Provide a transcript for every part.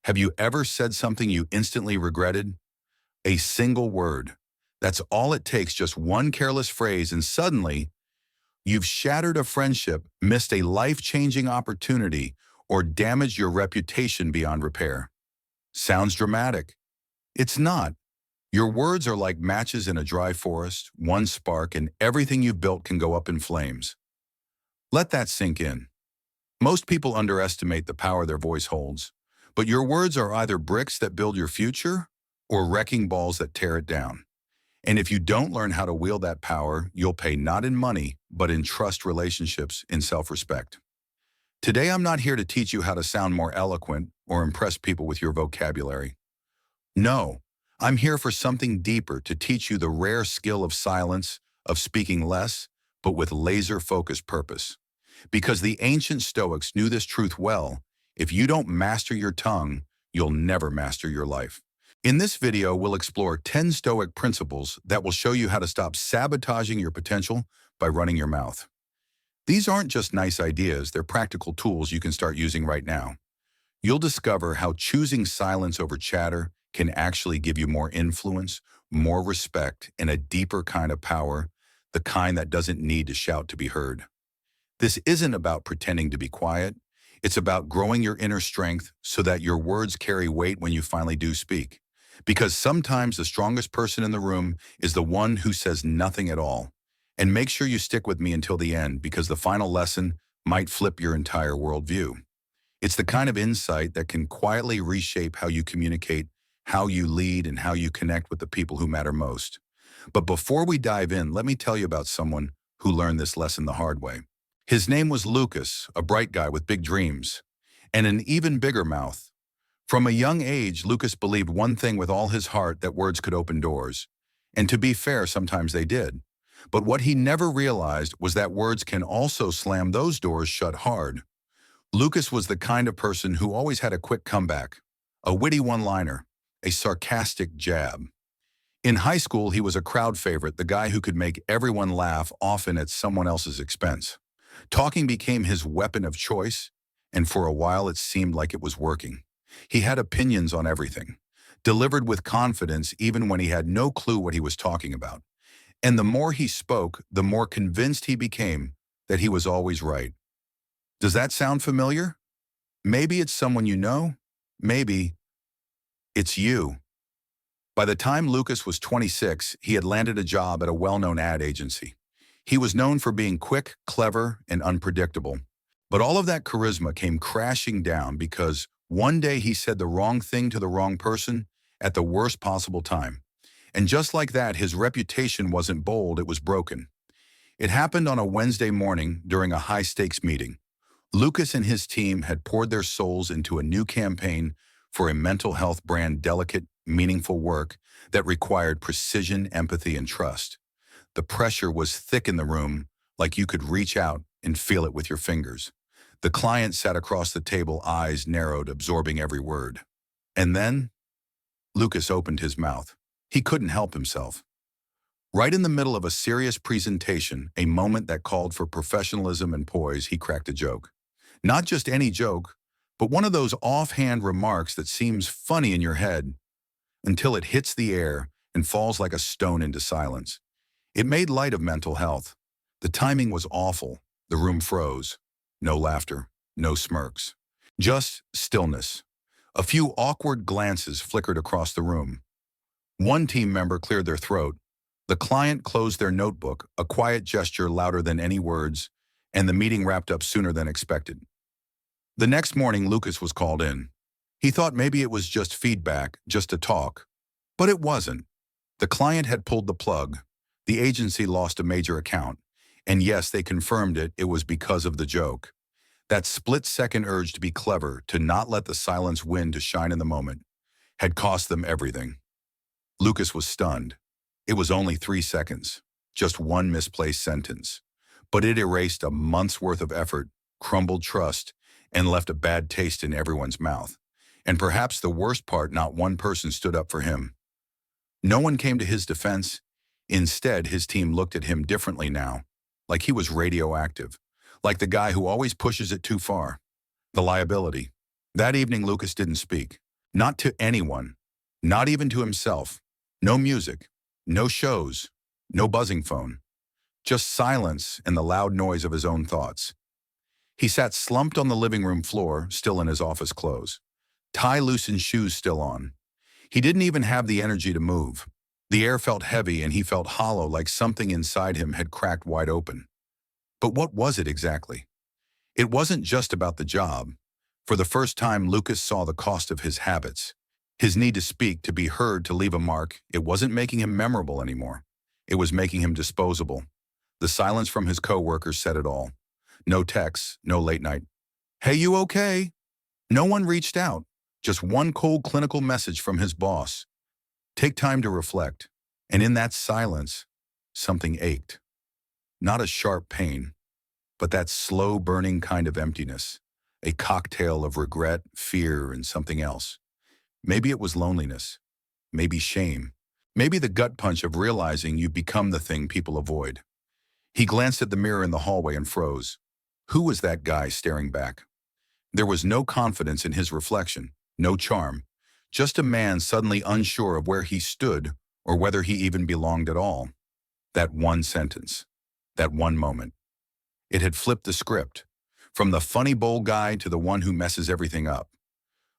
Have you ever said something you instantly regretted? A single word. That's all it takes, just one careless phrase, and suddenly you've shattered a friendship, missed a life-changing opportunity, or damaged your reputation beyond repair. Sounds dramatic. It's not. Your words are like matches in a dry forest, one spark, and everything you've built can go up in flames. Let that sink in. Most people underestimate the power their voice holds, but your words are either bricks that build your future or wrecking balls that tear it down. And if you don't learn how to wield that power, you'll pay not in money, but in trust, relationships, in self-respect. Today, I'm not here to teach you how to sound more eloquent or impress people with your vocabulary. No, I'm here for something deeper, to teach you the rare skill of silence, of speaking less, but with laser-focused purpose. Because the ancient Stoics knew this truth well: if you don't master your tongue, you'll never master your life. In this video, we'll explore 10 Stoic principles that will show you how to stop sabotaging your potential by running your mouth. These aren't just nice ideas, they're practical tools you can start using right now. You'll discover how choosing silence over chatter can actually give you more influence, more respect, and a deeper kind of power, the kind that doesn't need to shout to be heard. This isn't about pretending to be quiet. It's about growing your inner strength so that your words carry weight when you finally do speak. Because sometimes the strongest person in the room is the one who says nothing at all. And make sure you stick with me until the end, because the final lesson might flip your entire worldview. It's the kind of insight that can quietly reshape how you communicate, how you lead, and how you connect with the people who matter most. But before we dive in, let me tell you about someone who learned this lesson the hard way. His name was Lucas, a bright guy with big dreams, and an even bigger mouth. From a young age, Lucas believed one thing with all his heart: that words could open doors. And to be fair, sometimes they did. But what he never realized was that words can also slam those doors shut hard. Lucas was the kind of person who always had a quick comeback, a witty one-liner, a sarcastic jab. In high school, he was a crowd favorite, the guy who could make everyone laugh, often at someone else's expense. Talking became his weapon of choice, and for a while it seemed like it was working. He had opinions on everything, delivered with confidence even when he had no clue what he was talking about. And the more he spoke, the more convinced he became that he was always right. Does that sound familiar? Maybe it's someone you know. Maybe it's you. By the time Lucas was 26, he had landed a job at a well-known ad agency. He was known for being quick, clever, and unpredictable. But all of that charisma came crashing down because one day he said the wrong thing to the wrong person at the worst possible time. And just like that, his reputation wasn't bold, it was broken. It happened on a Wednesday morning during a high-stakes meeting. Lucas and his team had poured their souls into a new campaign for a mental health brand, delicate, meaningful work that required precision, empathy, and trust. The pressure was thick in the room, like you could reach out and feel it with your fingers. The client sat across the table, eyes narrowed, absorbing every word. And then Lucas opened his mouth. He couldn't help himself. Right in the middle of a serious presentation, a moment that called for professionalism and poise, he cracked a joke. Not just any joke, but one of those offhand remarks that seems funny in your head until it hits the air and falls like a stone into silence. It made light of mental health. The timing was awful. The room froze. No laughter, no smirks. Just stillness. A few awkward glances flickered across the room. One team member cleared their throat. The client closed their notebook, a quiet gesture louder than any words, and the meeting wrapped up sooner than expected. The next morning, Lucas was called in. He thought maybe it was just feedback, just a talk. But it wasn't. The client had pulled the plug. The agency lost a major account. And yes, they confirmed it was because of the joke. That split-second urge to be clever, to not let the silence win, to shine in the moment, had cost them everything. Lucas was stunned. It was only 3 seconds, just one misplaced sentence. But it erased a month's worth of effort, crumbled trust, and left a bad taste in everyone's mouth. And perhaps the worst part, not one person stood up for him. No one came to his defense. Instead, his team looked at him differently now, like he was radioactive, like the guy who always pushes it too far. The liability. That evening, Lucas didn't speak. Not to anyone, not even to himself. No music, no shows, no buzzing phone. Just silence and the loud noise of his own thoughts. He sat slumped on the living room floor, still in his office clothes. Tie loosened shoes still on. He didn't even have the energy to move. The air felt heavy and he felt hollow, like something inside him had cracked wide open. But what was it exactly? It wasn't just about the job. For the first time, Lucas saw the cost of his habits. His need to speak, to be heard, to leave a mark. It wasn't making him memorable anymore. It was making him disposable. The silence from his coworkers said it all. No texts, no late night. "Hey, you okay?" No one reached out. Just one cold clinical message from his boss. "Take time to reflect." And in that silence, something ached. Not a sharp pain, but that slow burning kind of emptiness. A cocktail of regret, fear, and something else. Maybe it was loneliness. Maybe shame. Maybe the gut punch of realizing you've become the thing people avoid. He glanced at the mirror in the hallway and froze. Who was that guy staring back? There was no confidence in his reflection, no charm. Just a man suddenly unsure of where he stood or whether he even belonged at all. That one sentence. That one moment. It had flipped the script. From the funny bowl guy to the one who messes everything up.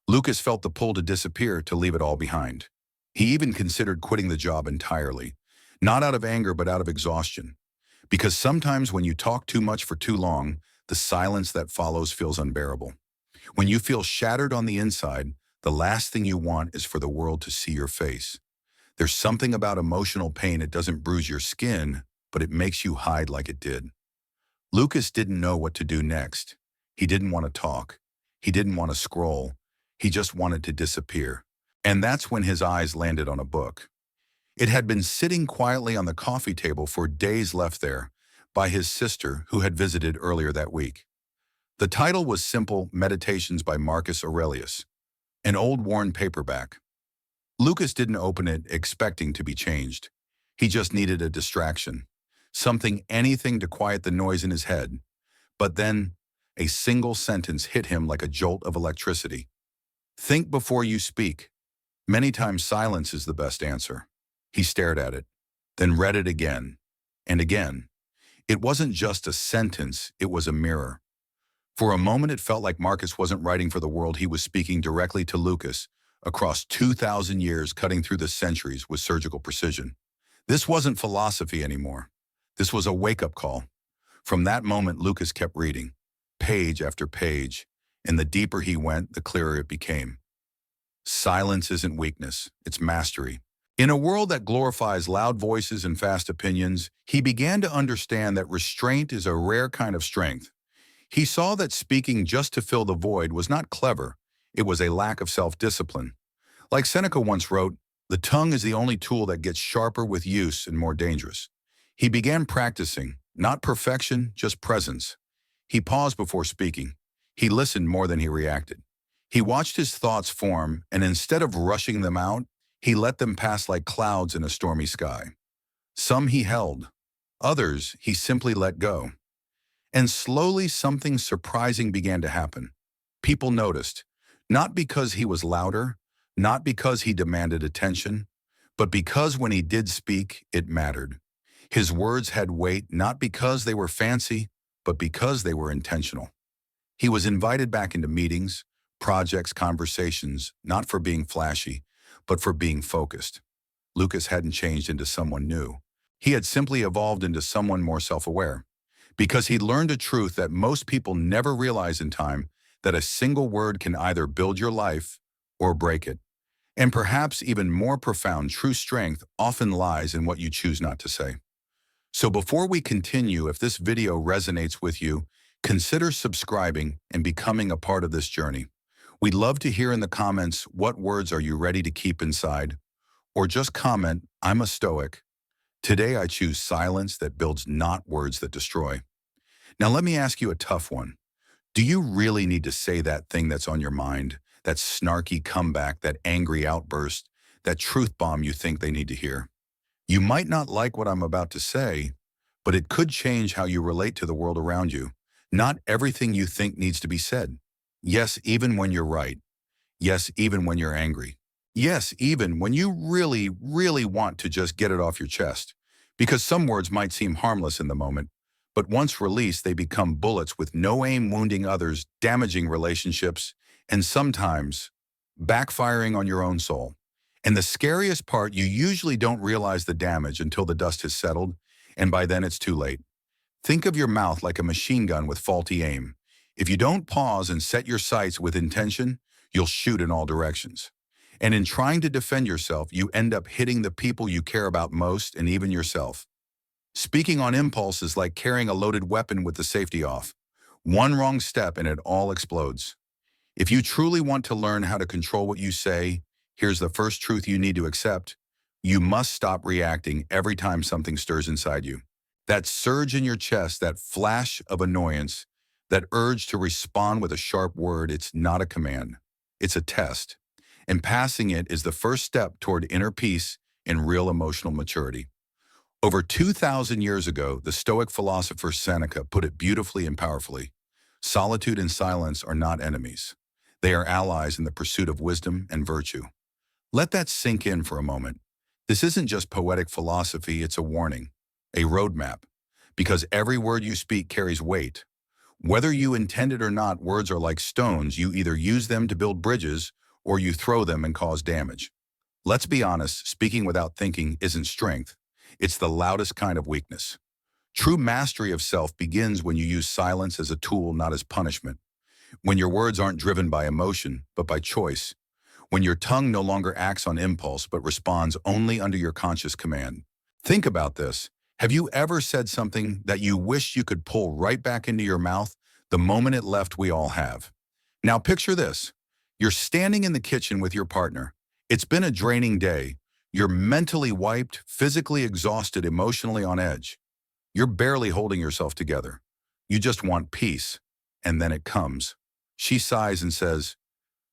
Lucas felt the pull to disappear, to leave it all behind. He even considered quitting the job entirely. Not out of anger, but out of exhaustion. Because sometimes when you talk too much for too long, the silence that follows feels unbearable. When you feel shattered on the inside, the last thing you want is for the world to see your face. There's something about emotional pain. It doesn't bruise your skin, but it makes you hide like it did. Lucas didn't know what to do next. He didn't want to talk. He didn't want to scroll. He just wanted to disappear. And that's when his eyes landed on a book. It had been sitting quietly on the coffee table for days, left there by his sister who had visited earlier that week. The title was simple: Meditations by Marcus Aurelius, an old worn paperback. Lucas didn't open it expecting to be changed. He just needed a distraction, anything to quiet the noise in his head. But then, a single sentence hit him like a jolt of electricity. Think before you speak. Many times silence is the best answer. He stared at it, then read it again and again. It wasn't just a sentence, it was a mirror. For a moment it felt like Marcus wasn't writing for the world, he was speaking directly to Lucas, across 2,000 years, cutting through the centuries with surgical precision. This wasn't philosophy anymore. This was a wake-up call. From that moment, Lucas kept reading, page after page, and the deeper he went, the clearer it became. Silence isn't weakness, it's mastery. In a world that glorifies loud voices and fast opinions, he began to understand that restraint is a rare kind of strength. He saw that speaking just to fill the void was not clever, it was a lack of self-discipline. Like Seneca once wrote, "The tongue is the only tool that gets sharper with use and more dangerous." He began practicing, not perfection, just presence. He paused before speaking. He listened more than he reacted. He watched his thoughts form, and instead of rushing them out, he let them pass like clouds in a stormy sky. Some he held, others he simply let go. And slowly something surprising began to happen. People noticed, not because he was louder, not because he demanded attention, but because when he did speak, it mattered. His words had weight, not because they were fancy, but because they were intentional. He was invited back into meetings, projects, conversations, not for being flashy, but for being focused. Lucas hadn't changed into someone new. He had simply evolved into someone more self-aware. Because he'd learned a truth that most people never realize in time, that a single word can either build your life or break it. And perhaps even more profound, true strength often lies in what you choose not to say. So before we continue, if this video resonates with you, consider subscribing and becoming a part of this journey. We'd love to hear in the comments, what words are you ready to keep inside? Or just comment, "I'm a Stoic. Today I choose silence that builds, not words that destroy." Now let me ask you a tough one. Do you really need to say that thing that's on your mind? That snarky comeback, that angry outburst, that truth bomb you think they need to hear? You might not like what I'm about to say, but it could change how you relate to the world around you. Not everything you think needs to be said. Yes, even when you're right. Yes, even when you're angry. Yes, even when you really, really want to just get it off your chest. Because some words might seem harmless in the moment, but once released, they become bullets with no aim, wounding others, damaging relationships, and sometimes backfiring on your own soul. And the scariest part, you usually don't realize the damage until the dust has settled, and by then it's too late. Think of your mouth like a machine gun with faulty aim. If you don't pause and set your sights with intention, you'll shoot in all directions. And in trying to defend yourself, you end up hitting the people you care about most and even yourself. Speaking on impulse is like carrying a loaded weapon with the safety off. One wrong step and it all explodes. If you truly want to learn how to control what you say, here's the first truth you need to accept. You must stop reacting every time something stirs inside you. That surge in your chest, that flash of annoyance, that urge to respond with a sharp word, it's not a command. It's a test. And passing it is the first step toward inner peace and real emotional maturity. Over 2,000 years ago, the Stoic philosopher Seneca put it beautifully and powerfully. Solitude and silence are not enemies. They are allies in the pursuit of wisdom and virtue. Let that sink in for a moment. This isn't just poetic philosophy, it's a warning, a roadmap, because every word you speak carries weight. Whether you intend it or not, words are like stones. You either use them to build bridges or you throw them and cause damage. Let's be honest, speaking without thinking isn't strength. It's the loudest kind of weakness. True mastery of self begins when you use silence as a tool, not as punishment. When your words aren't driven by emotion, but by choice. When your tongue no longer acts on impulse, but responds only under your conscious command. Think about this. Have you ever said something that you wish you could pull right back into your mouth the moment it left? We all have. Now picture this. You're standing in the kitchen with your partner. It's been a draining day. You're mentally wiped, physically exhausted, emotionally on edge. You're barely holding yourself together. You just want peace. And then it comes. She sighs and says,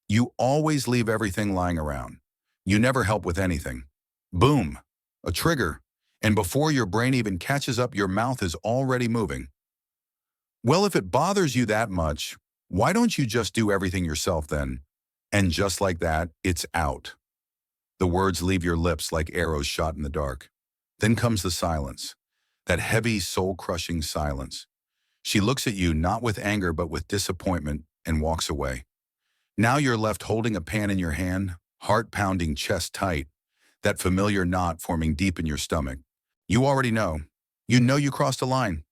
"You always leave everything lying around. You never help with anything." Boom, a trigger. And before your brain even catches up, your mouth is already moving. Well, if it bothers you that much, why don't you just do everything yourself then? And just like that, it's out. The words leave your lips like arrows shot in the dark. Then comes the silence, that heavy, soul-crushing silence. She looks at you not with anger but with disappointment and walks away. Now you're left holding a pan in your hand, heart pounding, chest tight, that familiar knot forming deep in your stomach. You already know. You know you crossed a line.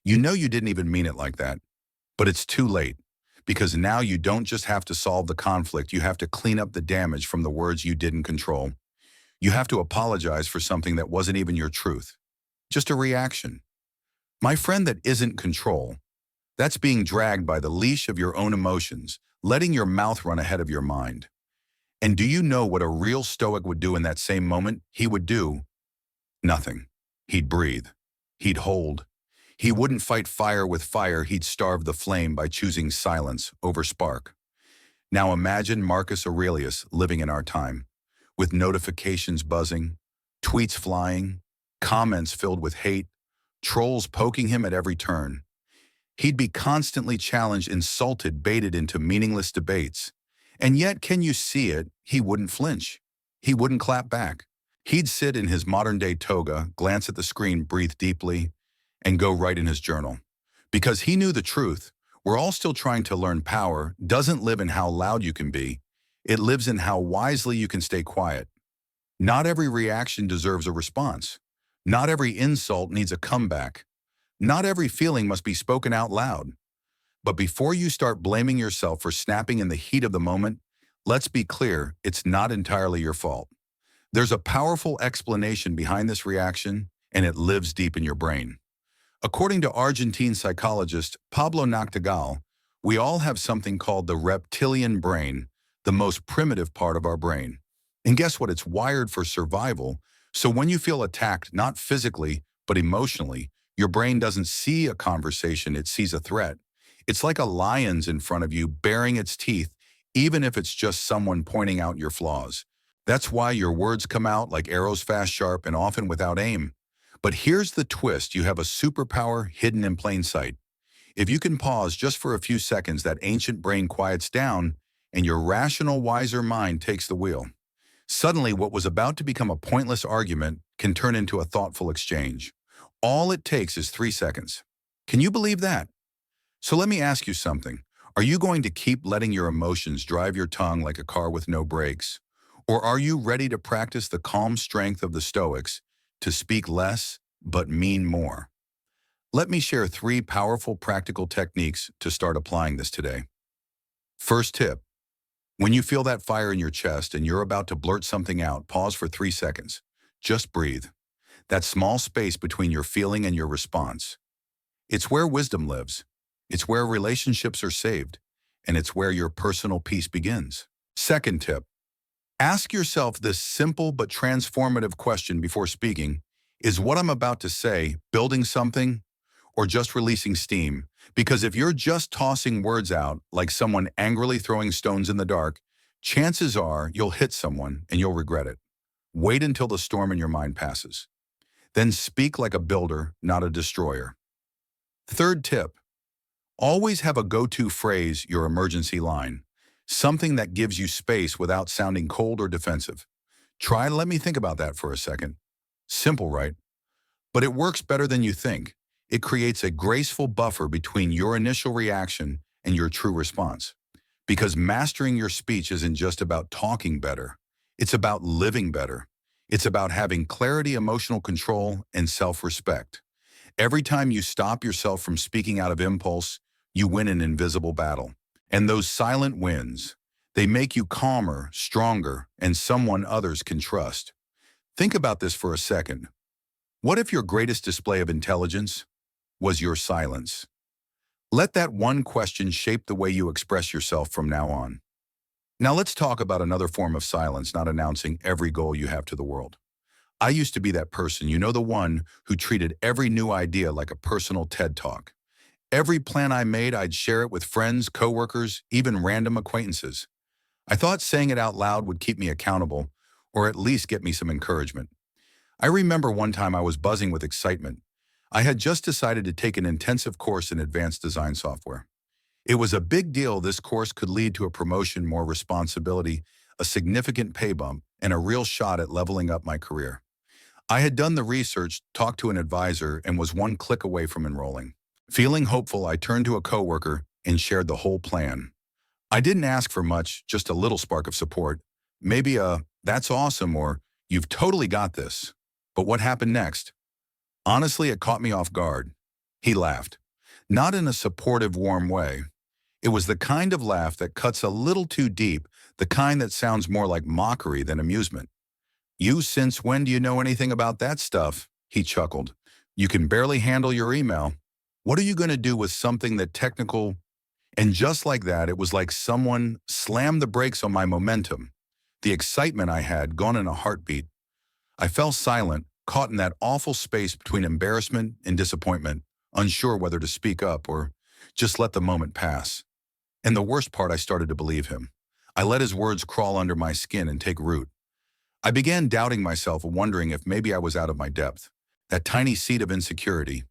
You know you didn't even mean it like that. But it's too late, because now you don't just have to solve the conflict, you have to clean up the damage from the words you didn't control. You have to apologize for something that wasn't even your truth. Just a reaction. My friend, that isn't control. That's being dragged by the leash of your own emotions, letting your mouth run ahead of your mind. And do you know what a real Stoic would do in that same moment? He would do nothing. He'd breathe. He'd hold. He wouldn't fight fire with fire. He'd starve the flame by choosing silence over spark. Now imagine Marcus Aurelius living in our time, with notifications buzzing, tweets flying, comments filled with hate, trolls poking him at every turn. He'd be constantly challenged, insulted, baited into meaningless debates. And yet, can you see it? He wouldn't flinch. He wouldn't clap back. He'd sit in his modern-day toga, glance at the screen, breathe deeply, and go write in his journal. Because he knew the truth. We're all still trying to learn. Power doesn't live in how loud you can be. It lives in how wisely you can stay quiet. Not every reaction deserves a response. Not every insult needs a comeback. Not every feeling must be spoken out loud. But before you start blaming yourself for snapping in the heat of the moment, let's be clear, it's not entirely your fault. There's a powerful explanation behind this reaction, and it lives deep in your brain. According to Argentine psychologist Pablo Noctegal, we all have something called the reptilian brain, the most primitive part of our brain. And guess what? It's wired for survival. So when you feel attacked, not physically, but emotionally, your brain doesn't see a conversation, it sees a threat. It's like a lion's in front of you, baring its teeth, even if it's just someone pointing out your flaws. That's why your words come out like arrows, fast, sharp, and often without aim. But here's the twist. You have a superpower hidden in plain sight. If you can pause just for a few seconds, that ancient brain quiets down, and your rational, wiser mind takes the wheel. Suddenly, what was about to become a pointless argument can turn into a thoughtful exchange. All it takes is 3 seconds. Can you believe that? So let me ask you something. Are you going to keep letting your emotions drive your tongue like a car with no brakes? Or are you ready to practice the calm strength of the Stoics to speak less but mean more? Let me share 3 powerful practical techniques to start applying this today. First tip, when you feel that fire in your chest and you're about to blurt something out, pause for 3 seconds. Just breathe. That small space between your feeling and your response. It's where wisdom lives. It's where relationships are saved. And it's where your personal peace begins. Second tip, ask yourself this simple but transformative question before speaking. Is what I'm about to say building something or just releasing steam? Because if you're just tossing words out like someone angrily throwing stones in the dark, chances are you'll hit someone and you'll regret it. Wait until the storm in your mind passes. Then speak like a builder, not a destroyer. Third tip, always have a go-to phrase, your emergency line. Something that gives you space without sounding cold or defensive. Let me think about that for a second. Simple, right? But it works better than you think. It creates a graceful buffer between your initial reaction and your true response. Because mastering your speech isn't just about talking better. It's about living better. It's about having clarity, emotional control, and self-respect. Every time you stop yourself from speaking out of impulse, you win an invisible battle. And those silent wins, they make you calmer, stronger, and someone others can trust. Think about this for a second. What if your greatest display of intelligence was your silence? Let that one question shape the way you express yourself from now on. Now let's talk about another form of silence, not announcing every goal you have to the world. I used to be that person, the one who treated every new idea like a personal TED Talk. Every plan I made, I'd share it with friends, coworkers, even random acquaintances. I thought saying it out loud would keep me accountable, or at least get me some encouragement. I remember one time I was buzzing with excitement. I had just decided to take an intensive course in advanced design software. It was a big deal. This course could lead to a promotion, more responsibility, a significant pay bump, and a real shot at leveling up my career. I had done the research, talked to an advisor, and was one click away from enrolling. Feeling hopeful, I turned to a coworker and shared the whole plan. I didn't ask for much, just a little spark of support. Maybe that's awesome, or you've totally got this. But what happened next? Honestly, it caught me off guard. He laughed. Not in a supportive, warm way. It was the kind of laugh that cuts a little too deep, the kind that sounds more like mockery than amusement. Since when do you know anything about that stuff? He chuckled. You can barely handle your email. What are you going to do with something that technical? And just like that, it was like someone slammed the brakes on my momentum. The excitement I had gone in a heartbeat. I fell silent, caught in that awful space between embarrassment and disappointment, unsure whether to speak up or just let the moment pass. And the worst part, I started to believe him. I let his words crawl under my skin and take root. I began doubting myself, wondering if maybe I was out of my depth. That tiny seed of insecurity.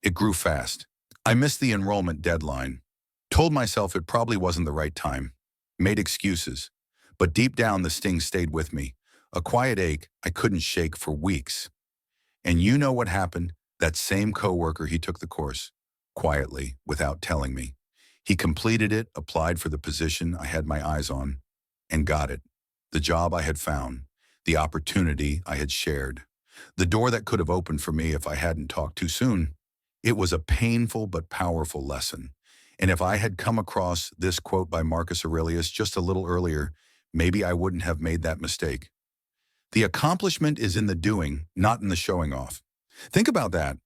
It grew fast. I missed the enrollment deadline. Told myself it probably wasn't the right time. Made excuses. But deep down, the sting stayed with me. A quiet ache I couldn't shake for weeks. And you know what happened? That same coworker, he took the course. Quietly, without telling me. He completed it, applied for the position I had my eyes on, and got it. The job I had found. The opportunity I had shared. The door that could have opened for me if I hadn't talked too soon. It was a painful but powerful lesson. And if I had come across this quote by Marcus Aurelius just a little earlier, maybe I wouldn't have made that mistake. The accomplishment is in the doing, not in the showing off. Think about that.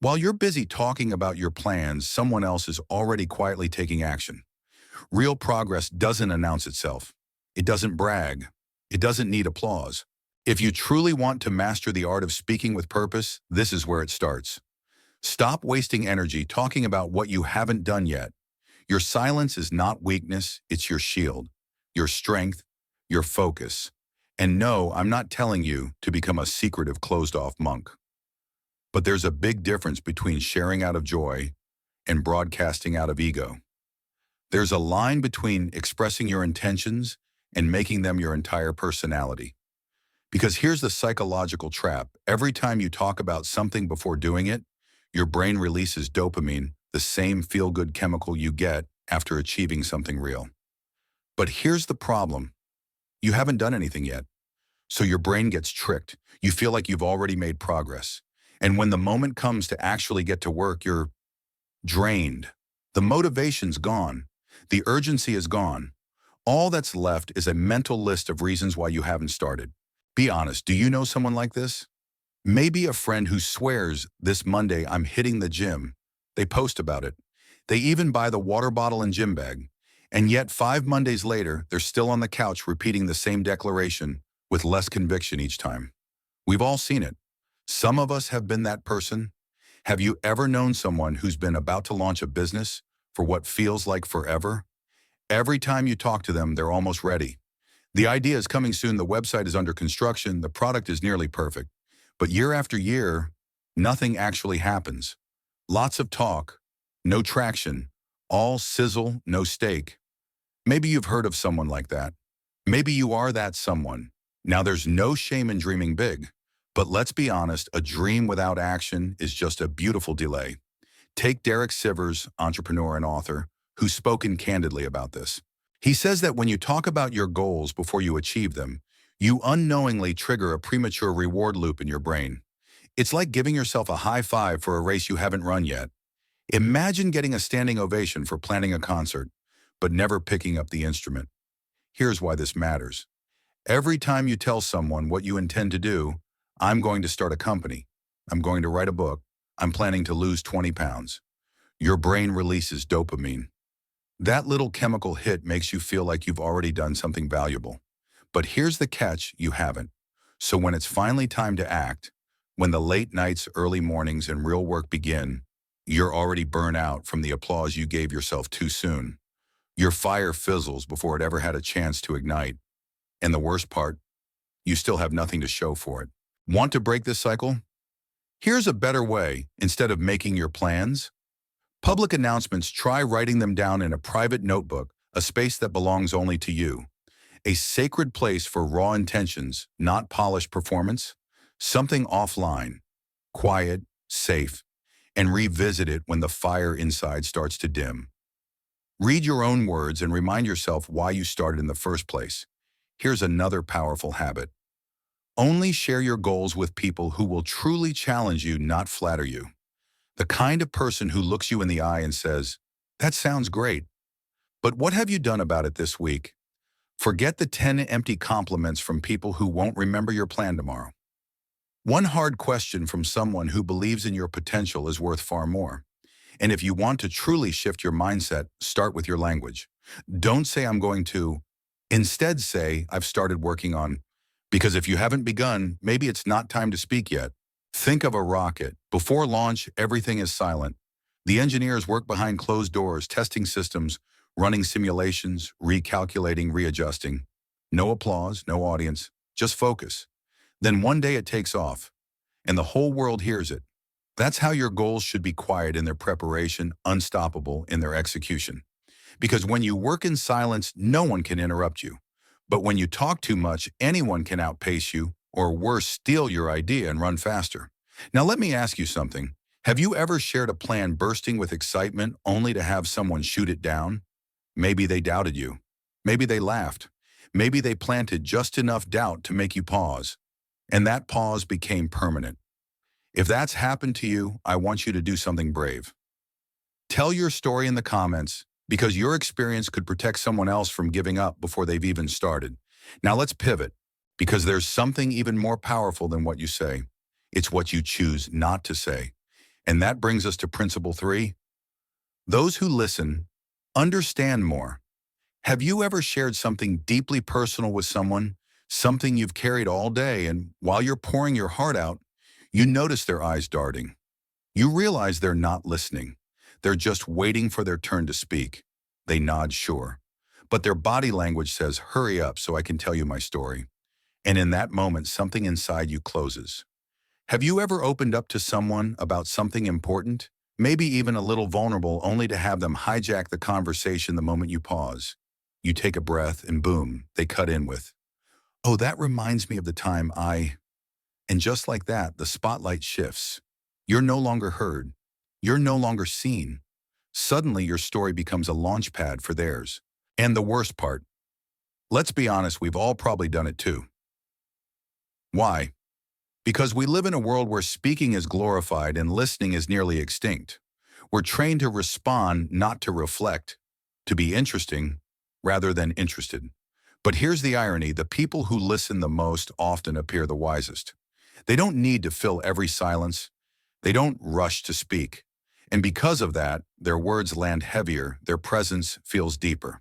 While you're busy talking about your plans, someone else is already quietly taking action. Real progress doesn't announce itself. It doesn't brag. It doesn't need applause. If you truly want to master the art of speaking with purpose, this is where it starts. Stop wasting energy talking about what you haven't done yet. Your silence is not weakness, it's your shield, your strength, your focus. And no, I'm not telling you to become a secretive, closed-off monk. But there's a big difference between sharing out of joy and broadcasting out of ego. There's a line between expressing your intentions and making them your entire personality. Because here's the psychological trap. Every time you talk about something before doing it, your brain releases dopamine, the same feel-good chemical you get after achieving something real. But here's the problem. You haven't done anything yet. So your brain gets tricked. You feel like you've already made progress. And when the moment comes to actually get to work, you're drained. The motivation's gone. The urgency is gone. All that's left is a mental list of reasons why you haven't started. Be honest, do you know someone like this? Maybe a friend who swears, "This Monday I'm hitting the gym." They post about it. They even buy the water bottle and gym bag. And yet 5 Mondays later, they're still on the couch repeating the same declaration with less conviction each time. We've all seen it. Some of us have been that person. Have you ever known someone who's been about to launch a business for what feels like forever? Every time you talk to them, they're almost ready. The idea is coming soon, the website is under construction, the product is nearly perfect. But year after year, nothing actually happens. Lots of talk, no traction, all sizzle, no steak. Maybe you've heard of someone like that. Maybe you are that someone. Now there's no shame in dreaming big. But let's be honest, a dream without action is just a beautiful delay. Take Derek Sivers, entrepreneur and author, who's spoken candidly about this. He says that when you talk about your goals before you achieve them, you unknowingly trigger a premature reward loop in your brain. It's like giving yourself a high five for a race you haven't run yet. Imagine getting a standing ovation for planning a concert, but never picking up the instrument. Here's why this matters. Every time you tell someone what you intend to do, "I'm going to start a company, I'm going to write a book, I'm planning to lose 20 pounds," your brain releases dopamine. That little chemical hit makes you feel like you've already done something valuable. But here's the catch, you haven't. So when it's finally time to act, when the late nights, early mornings, and real work begin, you're already burnt out from the applause you gave yourself too soon. Your fire fizzles before it ever had a chance to ignite. And the worst part, you still have nothing to show for it. Want to break this cycle? Here's a better way. Instead of making your plans, public announcements, try writing them down in a private notebook, a space that belongs only to you. A sacred place for raw intentions, not polished performance. Something offline, quiet, safe, and revisit it when the fire inside starts to dim. Read your own words and remind yourself why you started in the first place. Here's another powerful habit. Only share your goals with people who will truly challenge you, not flatter you. The kind of person who looks you in the eye and says, "That sounds great, but what have you done about it this week?" Forget the 10 empty compliments from people who won't remember your plan tomorrow. One hard question from someone who believes in your potential is worth far more. And if you want to truly shift your mindset, start with your language. Don't say "I'm going to." Instead say, "I've started working on," because if you haven't begun, maybe it's not time to speak yet. Think of a rocket. Before launch, everything is silent. The engineers work behind closed doors, testing systems, running simulations, recalculating, readjusting. No applause, no audience, just focus. Then one day it takes off, and the whole world hears it. That's how your goals should be: quiet in their preparation, unstoppable in their execution. Because when you work in silence, no one can interrupt you. But when you talk too much, anyone can outpace you, or worse, steal your idea and run faster. Now let me ask you something. Have you ever shared a plan bursting with excitement only to have someone shoot it down? Maybe they doubted you. Maybe they laughed. Maybe they planted just enough doubt to make you pause. And that pause became permanent. If that's happened to you, I want you to do something brave. Tell your story in the comments, because your experience could protect someone else from giving up before they've even started. Now let's pivot, because there's something even more powerful than what you say. It's what you choose not to say. And that brings us to principle 3. Those who listen understand more. Have you ever shared something deeply personal with someone, something you've carried all day, and while you're pouring your heart out, you notice their eyes darting? You realize they're not listening. They're just waiting for their turn to speak. They nod sure. But their body language says, "Hurry up so I can tell you my story." And in that moment, something inside you closes. Have you ever opened up to someone about something important, maybe even a little vulnerable, only to have them hijack the conversation the moment you pause. You take a breath and boom, they cut in with, "Oh, that reminds me of the time I..." And just like that, the spotlight shifts. You're no longer heard. You're no longer seen. Suddenly, your story becomes a launch pad for theirs. And the worst part, let's be honest, we've all probably done it too. Why? Because we live in a world where speaking is glorified and listening is nearly extinct. We're trained to respond, not to reflect, to be interesting rather than interested. But here's the irony: the people who listen the most often appear the wisest. They don't need to fill every silence. They don't rush to speak. And because of that, their words land heavier, their presence feels deeper.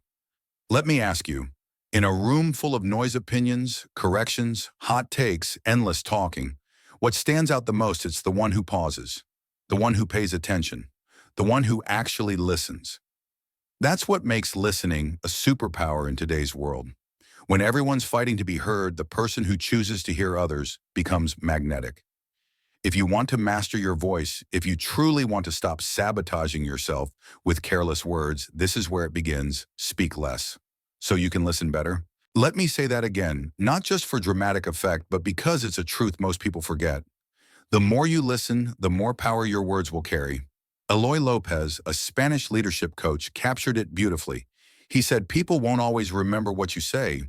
Let me ask you, in a room full of noise, opinions, corrections, hot takes, endless talking, what stands out the most? It's the one who pauses, the one who pays attention, the one who actually listens. That's what makes listening a superpower in today's world. When everyone's fighting to be heard, the person who chooses to hear others becomes magnetic. If you want to master your voice, if you truly want to stop sabotaging yourself with careless words, this is where it begins. Speak less, so you can listen better. Let me say that again, not just for dramatic effect, but because it's a truth most people forget. The more you listen, the more power your words will carry. Eloy Lopez, a Spanish leadership coach, captured it beautifully. He said, "People won't always remember what you say,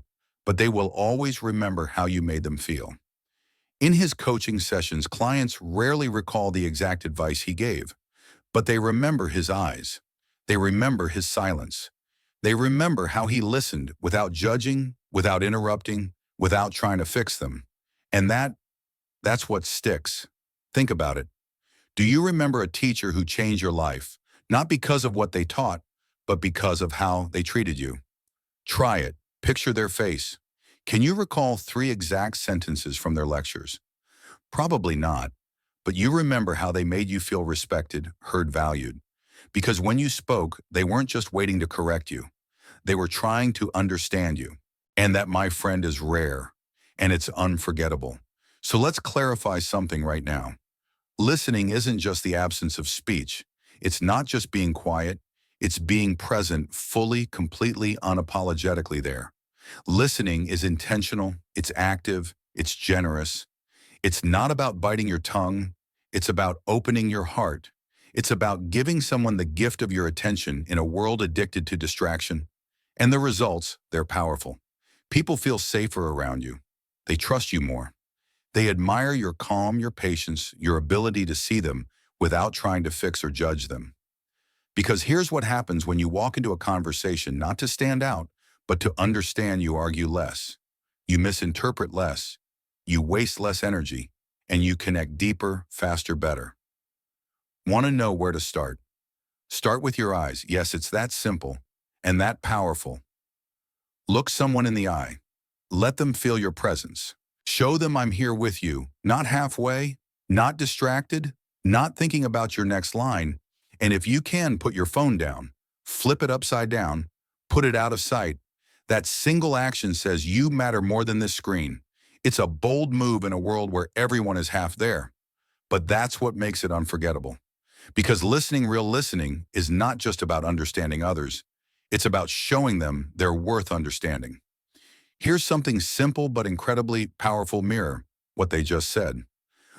but they will always remember how you made them feel." In his coaching sessions, clients rarely recall the exact advice he gave, but they remember his eyes. They remember his silence. They remember how he listened without judging, without interrupting, without trying to fix them. And that's what sticks. Think about it. Do you remember a teacher who changed your life, not because of what they taught, but because of how they treated you? Try it. Picture their face. Can you recall 3 exact sentences from their lectures? Probably not, but you remember how they made you feel respected, heard, valued. Because when you spoke, they weren't just waiting to correct you. They were trying to understand you. And that, my friend, is rare, and it's unforgettable. So let's clarify something right now. Listening isn't just the absence of speech. It's not just being quiet. It's being present, fully, completely, unapologetically there. Listening is intentional, it's active, it's generous. It's not about biting your tongue. It's about opening your heart. It's about giving someone the gift of your attention in a world addicted to distraction. And the results, they're powerful. People feel safer around you. They trust you more. They admire your calm, your patience, your ability to see them without trying to fix or judge them. Because here's what happens when you walk into a conversation, not to stand out, but to understand. You argue less. You misinterpret less. You waste less energy. And you connect deeper, faster, better. Want to know where to start? Start with your eyes. Yes, it's that simple and that powerful. Look someone in the eye. Let them feel your presence. Show them I'm here with you, not halfway, not distracted, not thinking about your next line. And if you can, put your phone down, flip it upside down, put it out of sight. That single action says you matter more than this screen. It's a bold move in a world where everyone is half there. But that's what makes it unforgettable. Because real listening, is not just about understanding others. It's about showing them they're worth understanding. Here's something simple but incredibly powerful. Mirror what they just said.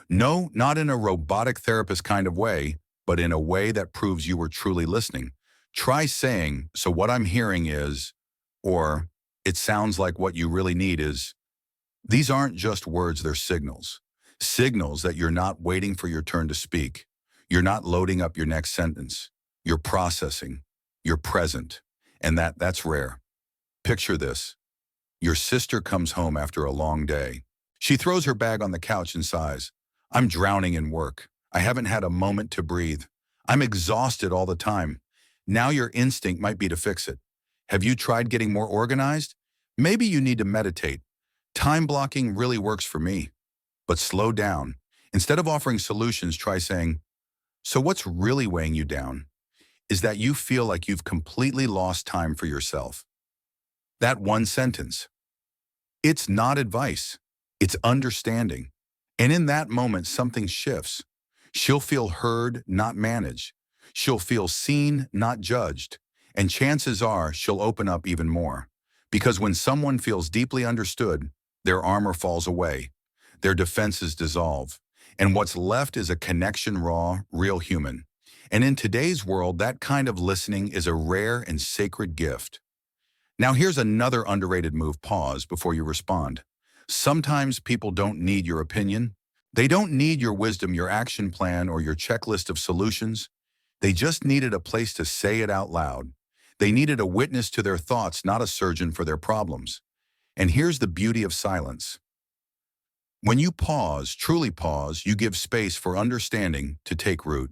No, not in a robotic therapist kind of way, but in a way that proves you were truly listening. Try saying, "So what I'm hearing is," or "It sounds like what you really need is." These aren't just words, they're signals. Signals that you're not waiting for your turn to speak. You're not loading up your next sentence. You're processing. You're present. And that's rare. Picture this. Your sister comes home after a long day. She throws her bag on the couch and sighs, "I'm drowning in work. I haven't had a moment to breathe. I'm exhausted all the time." Now your instinct might be to fix it. Have you tried getting more organized? Maybe you need to meditate. Time blocking really works for me. But slow down. Instead of offering solutions, try saying, "So what's really weighing you down is that you feel like you've completely lost time for yourself." That one sentence. It's not advice. It's understanding. And in that moment, something shifts. She'll feel heard, not managed. She'll feel seen, not judged. And chances are she'll open up even more. Because when someone feels deeply understood, their armor falls away. Their defenses dissolve. And what's left is a connection raw, real human. And in today's world, that kind of listening is a rare and sacred gift. Now here's another underrated move. Pause before you respond. Sometimes people don't need your opinion. They don't need your wisdom, your action plan, or your checklist of solutions. They just needed a place to say it out loud. They needed a witness to their thoughts, not a surgeon for their problems. And here's the beauty of silence. When you pause, truly pause, you give space for understanding to take root.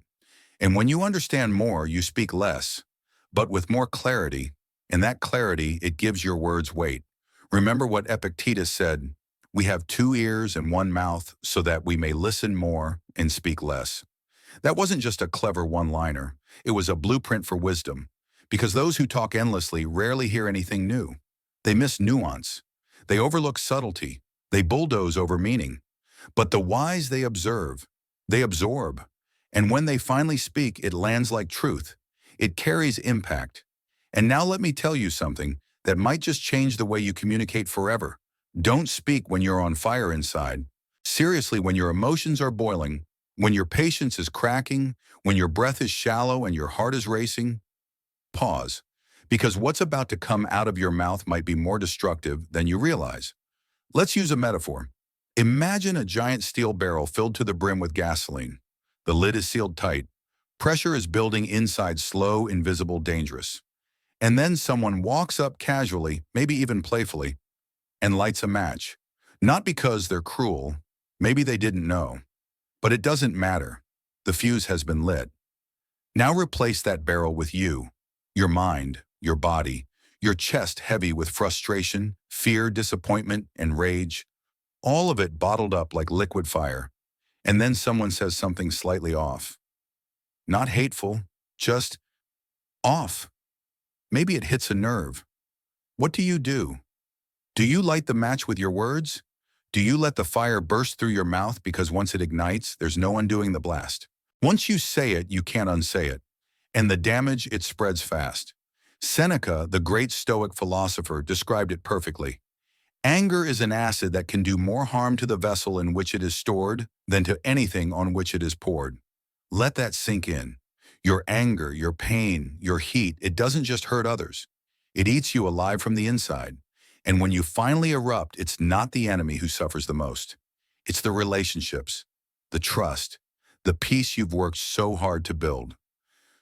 And when you understand more, you speak less, but with more clarity. And that clarity, it gives your words weight. Remember what Epictetus said, "We have two ears and one mouth so that we may listen more and speak less." That wasn't just a clever one-liner. It was a blueprint for wisdom. Because those who talk endlessly rarely hear anything new. They miss nuance. They overlook subtlety. They bulldoze over meaning. But the wise, they observe. They absorb. And when they finally speak, it lands like truth. It carries impact. And now let me tell you something that might just change the way you communicate forever. Don't speak when you're on fire inside. Seriously, when your emotions are boiling, when your patience is cracking, when your breath is shallow and your heart is racing, pause. Because what's about to come out of your mouth might be more destructive than you realize. Let's use a metaphor. Imagine a giant steel barrel filled to the brim with gasoline. The lid is sealed tight. Pressure is building inside, slow, invisible, dangerous. And then someone walks up casually, maybe even playfully, and lights a match. Not because they're cruel, maybe they didn't know. But it doesn't matter. The fuse has been lit. Now replace that barrel with you, your mind, your body, your chest heavy with frustration, fear, disappointment, and rage, all of it bottled up like liquid fire. And then someone says something slightly off. Not hateful, just off. Maybe it hits a nerve. What do? Do you light the match with your words? Do you let the fire burst through your mouth because once it ignites, there's no undoing the blast? Once you say it, you can't unsay it. And the damage, it spreads fast. Seneca, the great Stoic philosopher, described it perfectly. Anger is an acid that can do more harm to the vessel in which it is stored than to anything on which it is poured. Let that sink in. Your anger, your pain, your heat, it doesn't just hurt others. It eats you alive from the inside. And when you finally erupt, it's not the enemy who suffers the most. It's the relationships, the trust, the peace you've worked so hard to build.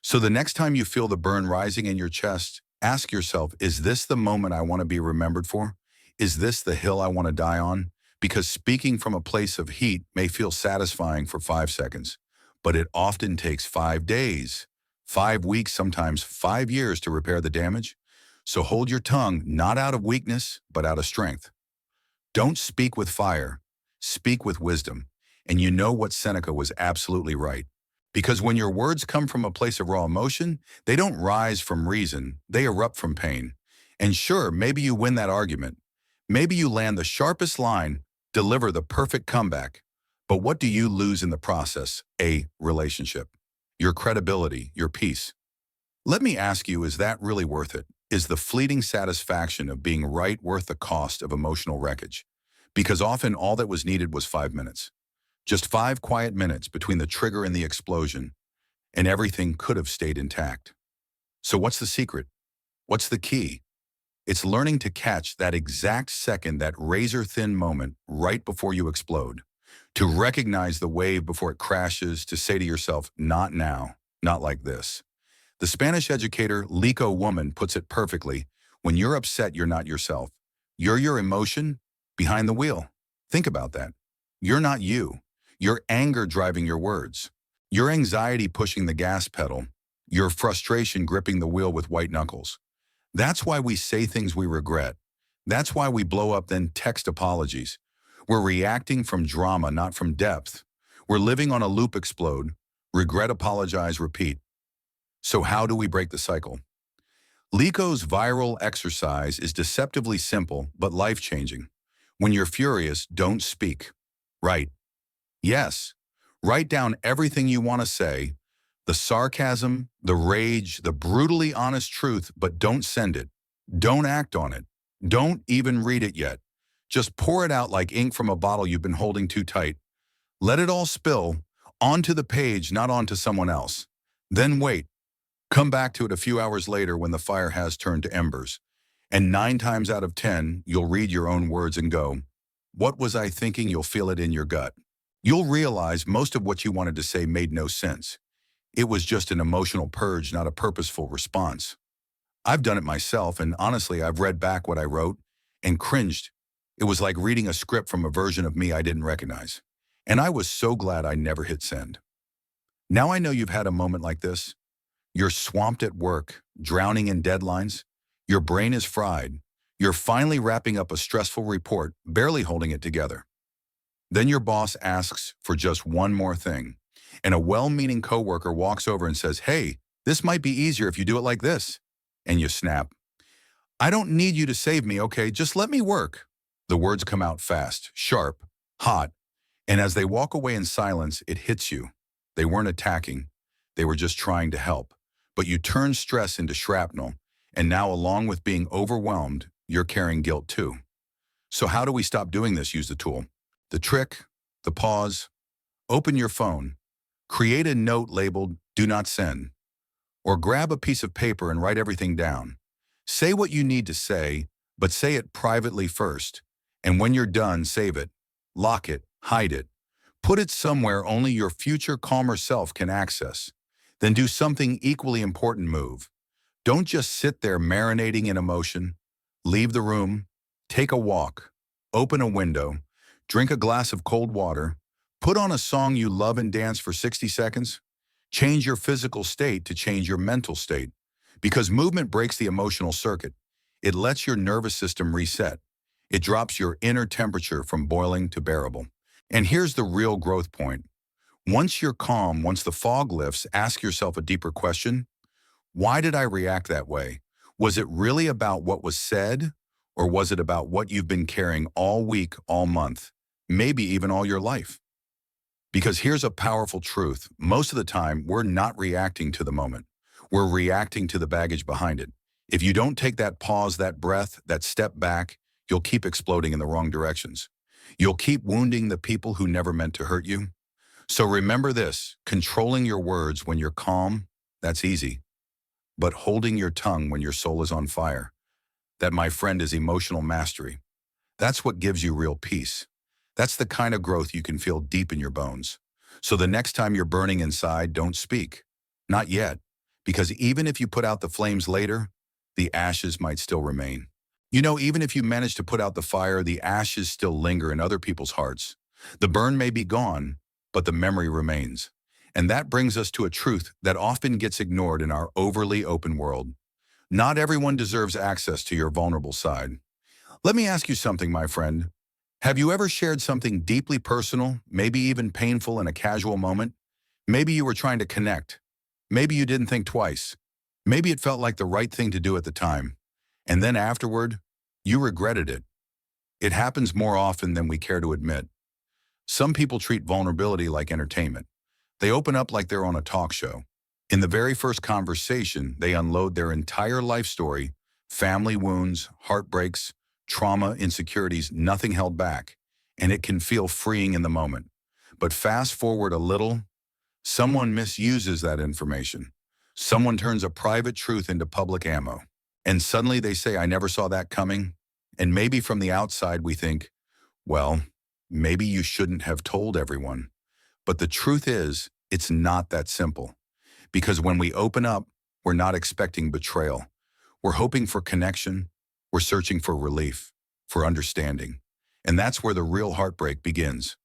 So the next time you feel the burn rising in your chest, ask yourself, is this the moment I want to be remembered for? Is this the hill I want to die on? Because speaking from a place of heat may feel satisfying for 5 seconds, but it often takes 5 days, 5 weeks, sometimes 5 years to repair the damage. So hold your tongue, not out of weakness, but out of strength. Don't speak with fire, speak with wisdom. And you know what, Seneca was absolutely right. Because when your words come from a place of raw emotion, they don't rise from reason, they erupt from pain. And sure, maybe you win that argument. Maybe you land the sharpest line, deliver the perfect comeback. But what do you lose in the process? A relationship, your credibility, your peace. Let me ask you, is that really worth it? Is the fleeting satisfaction of being right worth the cost of emotional wreckage? Because often all that was needed was 5 minutes. Just 5 quiet minutes between the trigger and the explosion, and everything could have stayed intact. So what's the secret? What's the key? It's learning to catch that exact second, that razor-thin moment right before you explode. To recognize the wave before it crashes, to say to yourself, not now, not like this. The Spanish educator Lico Woman puts it perfectly. When you're upset, you're not yourself. You're your emotion behind the wheel. Think about that. You're not you. Your anger driving your words. Your anxiety pushing the gas pedal. Your frustration gripping the wheel with white knuckles. That's why we say things we regret. That's why we blow up then text apologies. We're reacting from drama, not from depth. We're living on a loop. Explode, regret, apologize, repeat. So how do we break the cycle? Lico's viral exercise is deceptively simple but life-changing. When you're furious, don't speak. Write. Yes. Write down everything you want to say. The sarcasm, the rage, the brutally honest truth, but don't send it. Don't act on it. Don't even read it yet. Just pour it out like ink from a bottle you've been holding too tight. Let it all spill onto the page, not onto someone else. Then wait. Come back to it a few hours later when the fire has turned to embers. And 9 times out of 10, you'll read your own words and go, "What was I thinking?" You'll feel it in your gut. You'll realize most of what you wanted to say made no sense. It was just an emotional purge, not a purposeful response. I've done it myself, and honestly, I've read back what I wrote and cringed. It was like reading a script from a version of me I didn't recognize. And I was so glad I never hit send. Now I know you've had a moment like this. You're swamped at work, drowning in deadlines. Your brain is fried. You're finally wrapping up a stressful report, barely holding it together. Then your boss asks for just one more thing, and a well-meaning coworker walks over and says, "Hey, this might be easier if you do it like this." And you snap. "I don't need you to save me, okay? Just let me work." The words come out fast, sharp, hot, and as they walk away in silence, it hits you. They weren't attacking. They were just trying to help. But you turn stress into shrapnel, and now along with being overwhelmed, you're carrying guilt too. So how do we stop doing this? Use the tool. The trick, the pause. Open your phone. Create a note labeled "Do Not Send." Or grab a piece of paper and write everything down. Say what you need to say, but say it privately first. And when you're done, save it. Lock it. Hide it. Put it somewhere only your future calmer self can access. Then do something equally important. Move. Don't just sit there marinating in emotion. Leave the room. Take a walk. Open a window. Drink a glass of cold water. Put on a song you love and dance for 60 seconds. Change your physical state to change your mental state. Because movement breaks the emotional circuit. It lets your nervous system reset. It drops your inner temperature from boiling to bearable. And here's the real growth point. Once you're calm, once the fog lifts, ask yourself a deeper question. Why did I react that way? Was it really about what was said? Or was it about what you've been carrying all week, all month, maybe even all your life? Because here's a powerful truth. Most of the time, we're not reacting to the moment. We're reacting to the baggage behind it. If you don't take that pause, that breath, that step back, you'll keep exploding in the wrong directions. You'll keep wounding the people who never meant to hurt you. So remember this, controlling your words when you're calm, that's easy. But holding your tongue when your soul is on fire, that, my friend, is emotional mastery. That's what gives you real peace. That's the kind of growth you can feel deep in your bones. So the next time you're burning inside, don't speak. Not yet. Because even if you put out the flames later, the ashes might still remain. You know, even if you manage to put out the fire, the ashes still linger in other people's hearts. The burn may be gone, but the memory remains. And that brings us to a truth that often gets ignored in our overly open world. Not everyone deserves access to your vulnerable side. Let me ask you something, my friend. Have you ever shared something deeply personal, maybe even painful, in a casual moment? Maybe you were trying to connect. Maybe you didn't think twice. Maybe it felt like the right thing to do at the time. And then afterward, you regretted it. It happens more often than we care to admit. Some people treat vulnerability like entertainment. They open up like they're on a talk show. In the very first conversation, they unload their entire life story, family wounds, heartbreaks, trauma, insecurities, nothing held back. And it can feel freeing in the moment. But fast forward a little, someone misuses that information. Someone turns a private truth into public ammo. And suddenly they say, "I never saw that coming." And maybe from the outside we think, well, maybe you shouldn't have told everyone. But the truth is, it's not that simple. Because when we open up, we're not expecting betrayal. We're hoping for connection. We're searching for relief, for understanding. And that's where the real heartbreak begins.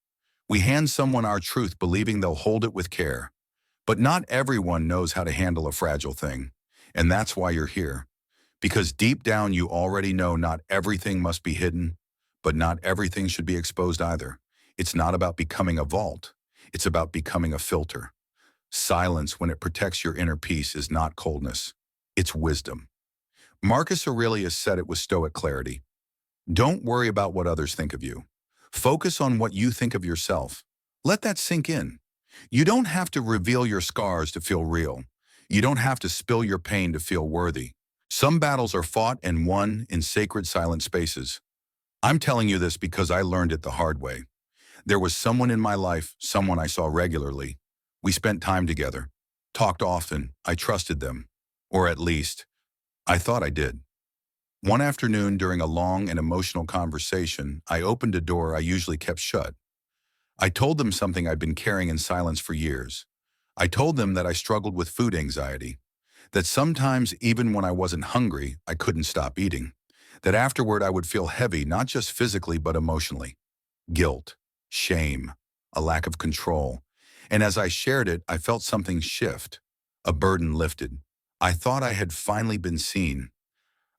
We hand someone our truth believing they'll hold it with care. But not everyone knows how to handle a fragile thing. And that's why you're here. Because deep down you already know not everything must be hidden, but not everything should be exposed either. It's not about becoming a vault. It's about becoming a filter. Silence, when it protects your inner peace, is not coldness. It's wisdom. Marcus Aurelius said it with Stoic clarity. Don't worry about what others think of you. Focus on what you think of yourself. Let that sink in. You don't have to reveal your scars to feel real. You don't have to spill your pain to feel worthy. Some battles are fought and won in sacred silent spaces. I'm telling you this because I learned it the hard way. There was someone in my life, someone I saw regularly. We spent time together, talked often, I trusted them. Or at least, I thought I did. One afternoon during a long and emotional conversation, I opened a door I usually kept shut. I told them something I'd been carrying in silence for years. I told them that I struggled with food anxiety, that sometimes even when I wasn't hungry, I couldn't stop eating, that afterward I would feel heavy not just physically but emotionally. Guilt, shame, a lack of control. And as I shared it, I felt something shift, a burden lifted. I thought I had finally been seen.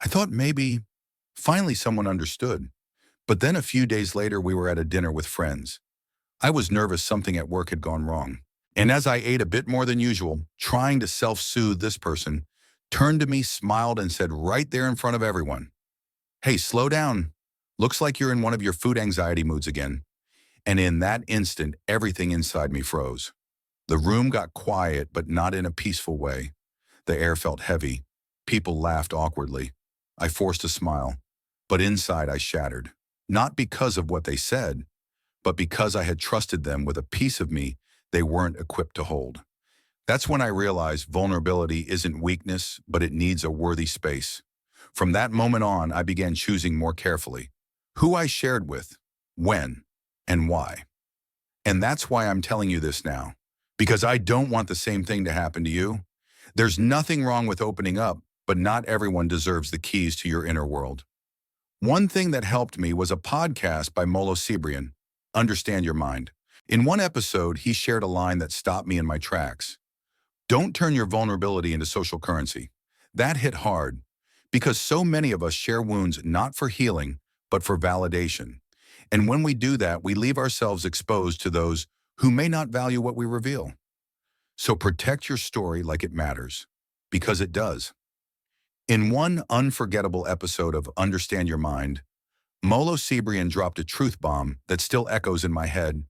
I thought maybe finally someone understood. But then a few days later, we were at a dinner with friends. I was nervous something at work had gone wrong. And as I ate a bit more than usual, trying to self-soothe, this person turned to me, smiled, and said right there in front of everyone, "Hey, slow down. Looks like you're in one of your food anxiety moods again." And in that instant, everything inside me froze. The room got quiet, but not in a peaceful way. The air felt heavy. People laughed awkwardly. I forced a smile, but inside I shattered. Not because of what they said, but because I had trusted them with a piece of me they weren't equipped to hold. That's when I realized vulnerability isn't weakness, but it needs a worthy space. From that moment on, I began choosing more carefully who I shared with, when, and why. And that's why I'm telling you this now, because I don't want the same thing to happen to you. There's nothing wrong with opening up, but not everyone deserves the keys to your inner world. One thing that helped me was a podcast by Molo Cibrian, Understand Your Mind. In one episode, he shared a line that stopped me in my tracks. Don't turn your vulnerability into social currency. That hit hard, because so many of us share wounds not for healing, but for validation. And when we do that, we leave ourselves exposed to those who may not value what we reveal. So protect your story like it matters, because it does. In one unforgettable episode of Understand Your Mind, Molo Cibrian dropped a truth bomb that still echoes in my head.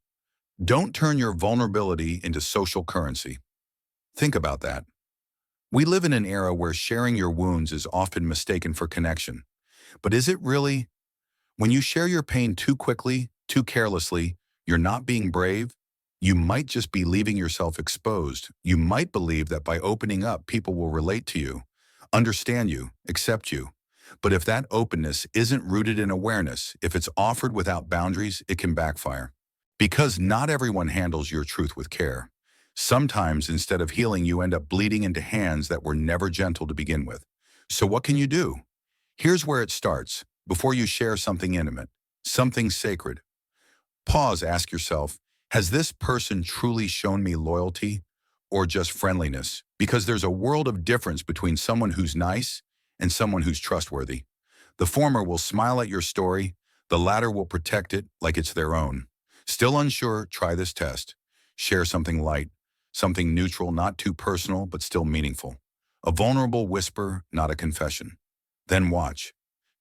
Don't turn your vulnerability into social currency. Think about that. We live in an era where sharing your wounds is often mistaken for connection. But is it really? When you share your pain too quickly, too carelessly, you're not being brave. You might just be leaving yourself exposed. You might believe that by opening up, people will relate to you, understand you, accept you. But if that openness isn't rooted in awareness, if it's offered without boundaries, it can backfire. Because not everyone handles your truth with care. Sometimes, instead of healing, you end up bleeding into hands that were never gentle to begin with. So what can you do? Here's where it starts. Before you share something intimate, something sacred, pause, ask yourself, has this person truly shown me loyalty or just friendliness? Because there's a world of difference between someone who's nice and someone who's trustworthy. The former will smile at your story, the latter will protect it like it's their own. Still unsure? Try this test. Share something light, something neutral, not too personal, but still meaningful. A vulnerable whisper, not a confession. Then watch.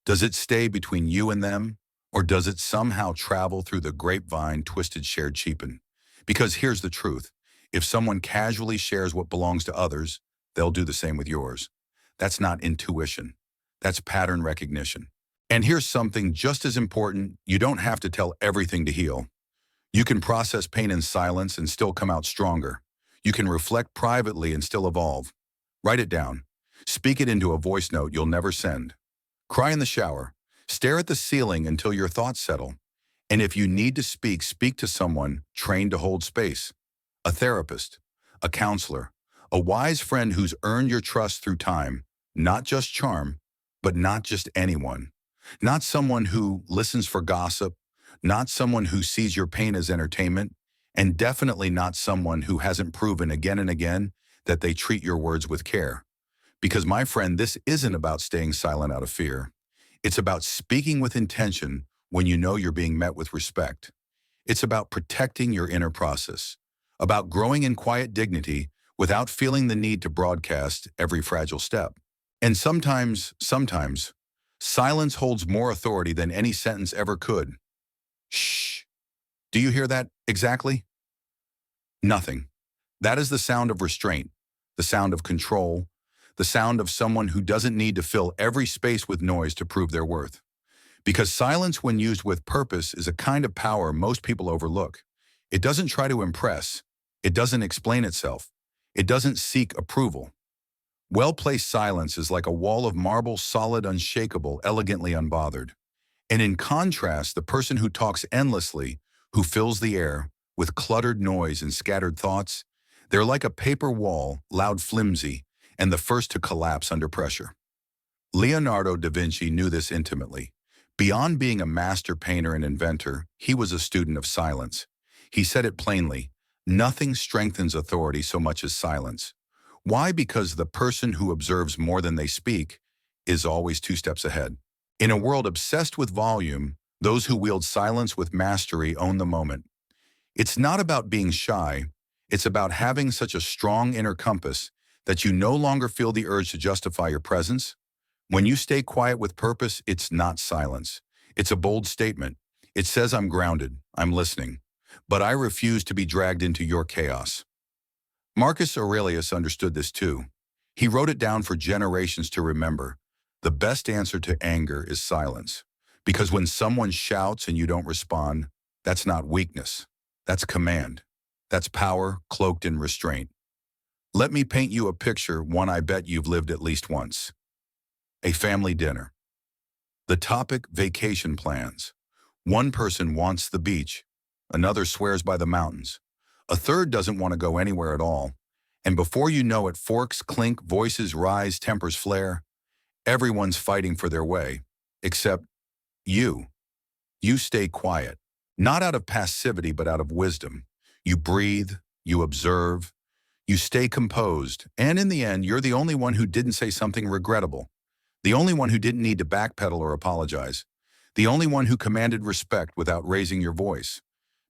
Does it stay between you and them, or does it somehow travel through the grapevine, twisted, shared, cheapened? Because here's the truth. If someone casually shares what belongs to others, they'll do the same with yours. That's not intuition. That's pattern recognition. And here's something just as important. You don't have to tell everything to heal. You can process pain in silence and still come out stronger. You can reflect privately and still evolve. Write it down. Speak it into a voice note you'll never send. Cry in the shower. Stare at the ceiling until your thoughts settle. And if you need to speak, speak to someone trained to hold space. A therapist, a counselor, a wise friend who's earned your trust through time. Not just charm, but not just anyone. Not someone who listens for gossip, not someone who sees your pain as entertainment, and definitely not someone who hasn't proven again and again that they treat your words with care. Because, my friend, this isn't about staying silent out of fear. It's about speaking with intention when you know you're being met with respect. It's about protecting your inner process, about growing in quiet dignity without feeling the need to broadcast every fragile step. And sometimes, silence holds more authority than any sentence ever could. Shh. Do you hear that exactly? Nothing. That is the sound of restraint, the sound of control, the sound of someone who doesn't need to fill every space with noise to prove their worth. Because silence, when used with purpose, is a kind of power most people overlook. It doesn't try to impress. It doesn't explain itself. It doesn't seek approval. Well-placed silence is like a wall of marble, solid, unshakable, elegantly unbothered. And in contrast, the person who talks endlessly, who fills the air with cluttered noise and scattered thoughts, they're like a paper wall, loud, flimsy, and the first to collapse under pressure. Leonardo da Vinci knew this intimately. Beyond being a master painter and inventor, he was a student of silence. He said it plainly, nothing strengthens authority so much as silence. Why? Because the person who observes more than they speak is always two steps ahead. In a world obsessed with volume, those who wield silence with mastery own the moment. It's not about being shy, it's about having such a strong inner compass that you no longer feel the urge to justify your presence. When you stay quiet with purpose, it's not silence. It's a bold statement. It says, I'm grounded, I'm listening, but I refuse to be dragged into your chaos. Marcus Aurelius understood this too. He wrote it down for generations to remember. The best answer to anger is silence. Because when someone shouts and you don't respond, that's not weakness. That's command. That's power cloaked in restraint. Let me paint you a picture, one I bet you've lived at least once. A family dinner. The topic, vacation plans. One person wants the beach. Another swears by the mountains. A third doesn't want to go anywhere at all. And before you know it, forks clink, voices rise, tempers flare. Everyone's fighting for their way. Except you. You stay quiet. Not out of passivity, but out of wisdom. You breathe. You observe. You stay composed. And in the end, you're the only one who didn't say something regrettable. The only one who didn't need to backpedal or apologize. The only one who commanded respect without raising your voice.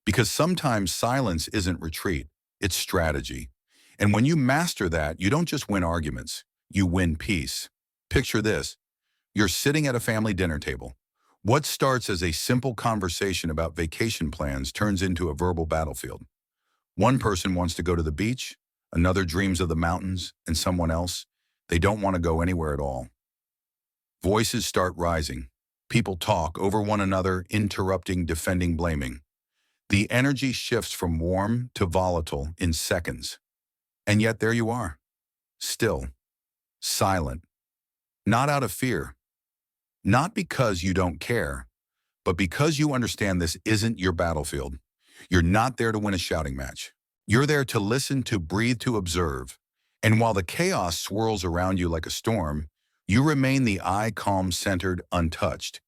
Because sometimes silence isn't retreat, it's strategy. And when you master that, you don't just win arguments, you win peace. Picture this. You're sitting at a family dinner table. What starts as a simple conversation about vacation plans turns into a verbal battlefield. One person wants to go to the beach, another dreams of the mountains, and someone else, they don't want to go anywhere at all. Voices start rising. People talk over one another, interrupting, defending, blaming. The energy shifts from warm to volatile in seconds. And yet there you are, still, silent, not out of fear, not because you don't care, but because you understand this isn't your battlefield. You're not there to win a shouting match. You're there to listen, to breathe, to observe. And while the chaos swirls around you like a storm, you remain the eye calm, centered, untouched.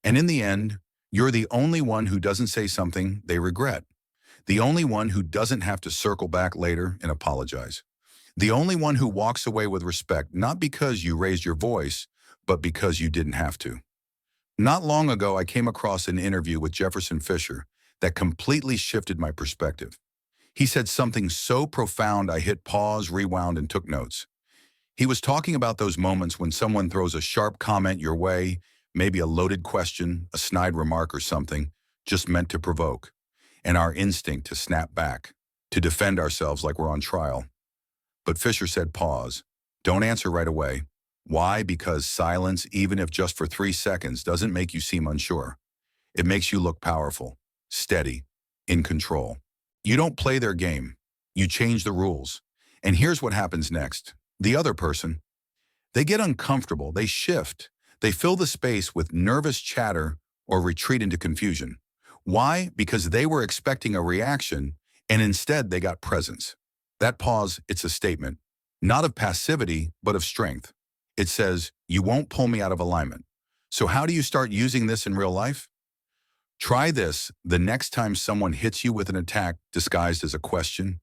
And in the end, you're the only one who doesn't say something they regret. The only one who doesn't have to circle back later and apologize. The only one who walks away with respect, not because you raised your voice, but because you didn't have to. Not long ago, I came across an interview with Jefferson Fisher that completely shifted my perspective. He said something so profound I hit pause, rewound, and took notes. He was talking about those moments when someone throws a sharp comment your way, maybe a loaded question, a snide remark or something, just meant to provoke, and our instinct to snap back, to defend ourselves like we're on trial. But Fisher said pause. Don't answer right away. Why? Because silence, even if just for 3 seconds, doesn't make you seem unsure. It makes you look powerful, steady, in control. You don't play their game. You change the rules. And here's what happens next. The other person, they get uncomfortable, they shift, they fill the space with nervous chatter or retreat into confusion. Why? Because they were expecting a reaction and instead they got presence. That pause, it's a statement, not of passivity, but of strength. It says, you won't pull me out of alignment. So how do you start using this in real life? Try this the next time someone hits you with an attack disguised as a question.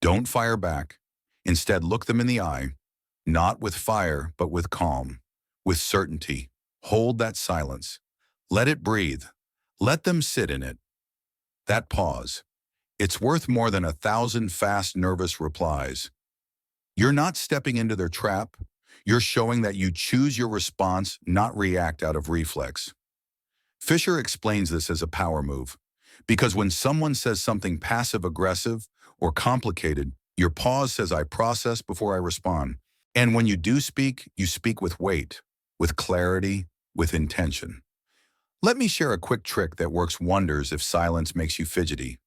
Don't fire back. Instead, look them in the eye, not with fire, but with calm, with certainty. Hold that silence. Let it breathe. Let them sit in it. That pause. It's worth more than 1,000 fast, nervous replies. You're not stepping into their trap. You're showing that you choose your response, not react out of reflex. Fisher explains this as a power move. Because when someone says something passive-aggressive or complicated, your pause says, I process before I respond. And when you speak with weight, with clarity, with intention. Let me share a quick trick that works wonders if silence makes you fidgety.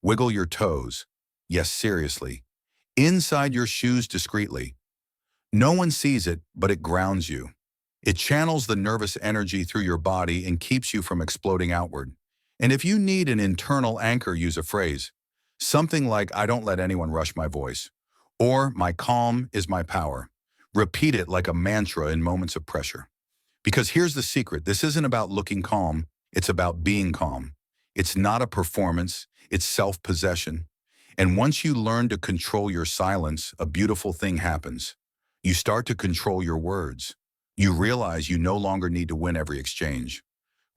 Wiggle your toes. Yes, seriously. Inside your shoes discreetly. No one sees it, but it grounds you. It channels the nervous energy through your body and keeps you from exploding outward. And if you need an internal anchor, use a phrase. Something like, I don't let anyone rush my voice. Or, my calm is my power. Repeat it like a mantra in moments of pressure. Because here's the secret. This isn't about looking calm. It's about being calm. It's not a performance. It's self-possession. And once you learn to control your silence, a beautiful thing happens. You start to control your words. You realize you no longer need to win every exchange.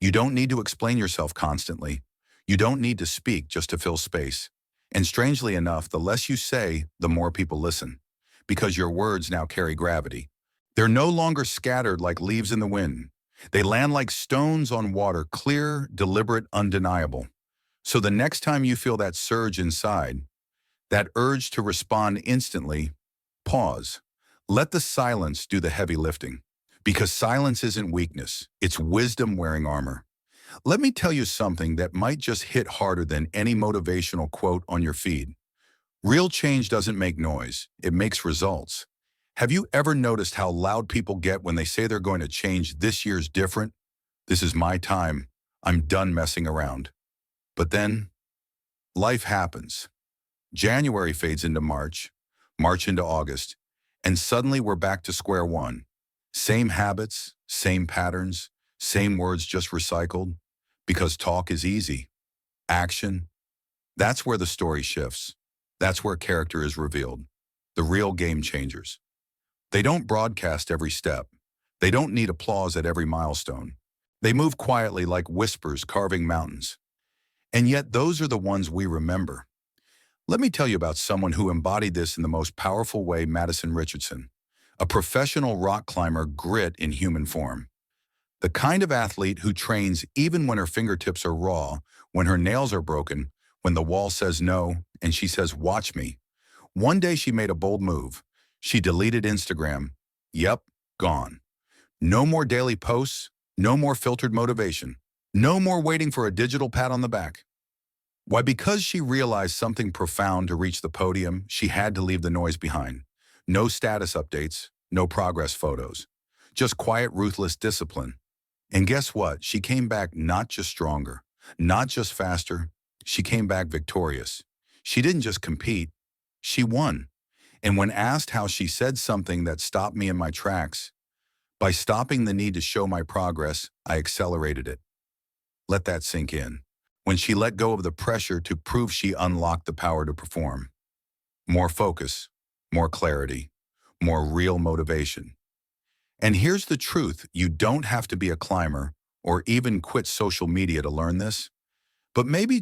You don't need to explain yourself constantly. You don't need to speak just to fill space. And strangely enough, the less you say, the more people listen. Because your words now carry gravity. They're no longer scattered like leaves in the wind. They land like stones on water, clear, deliberate, undeniable. So the next time you feel that surge inside, that urge to respond instantly, pause. Let the silence do the heavy lifting. Because silence isn't weakness, it's wisdom wearing armor. Let me tell you something that might just hit harder than any motivational quote on your feed. Real change doesn't make noise, it makes results. Have you ever noticed how loud people get when they say they're going to change? This year's different? This is my time. I'm done messing around. But then, life happens. January fades into March, March into August, and suddenly we're back to square one. Same habits, same patterns, same words just recycled. Because talk is easy. Action, that's where the story shifts. That's where character is revealed. The real game changers. They don't broadcast every step. They don't need applause at every milestone. They move quietly like whispers carving mountains. And yet those are the ones we remember. Let me tell you about someone who embodied this in the most powerful way, Madison Richardson. A professional rock climber, grit in human form. The kind of athlete who trains even when her fingertips are raw, when her nails are broken, when the wall says no, and she says, watch me. One day she made a bold move. She deleted Instagram. Yep, gone. No more daily posts, no more filtered motivation, no more waiting for a digital pat on the back. Why? Because she realized something profound. To reach the podium, she had to leave the noise behind. No status updates, no progress photos. Just quiet, ruthless discipline. And guess what? She came back not just stronger, not just faster. She came back victorious. She didn't just compete, she won. And when asked how, she said something that stopped me in my tracks. By stopping the need to show my progress, I accelerated it. Let that sink in. When she let go of the pressure to prove, she unlocked the power to perform. More focus, more clarity, more real motivation. And here's the truth. You don't have to be a climber or even quit social media to learn this. But maybe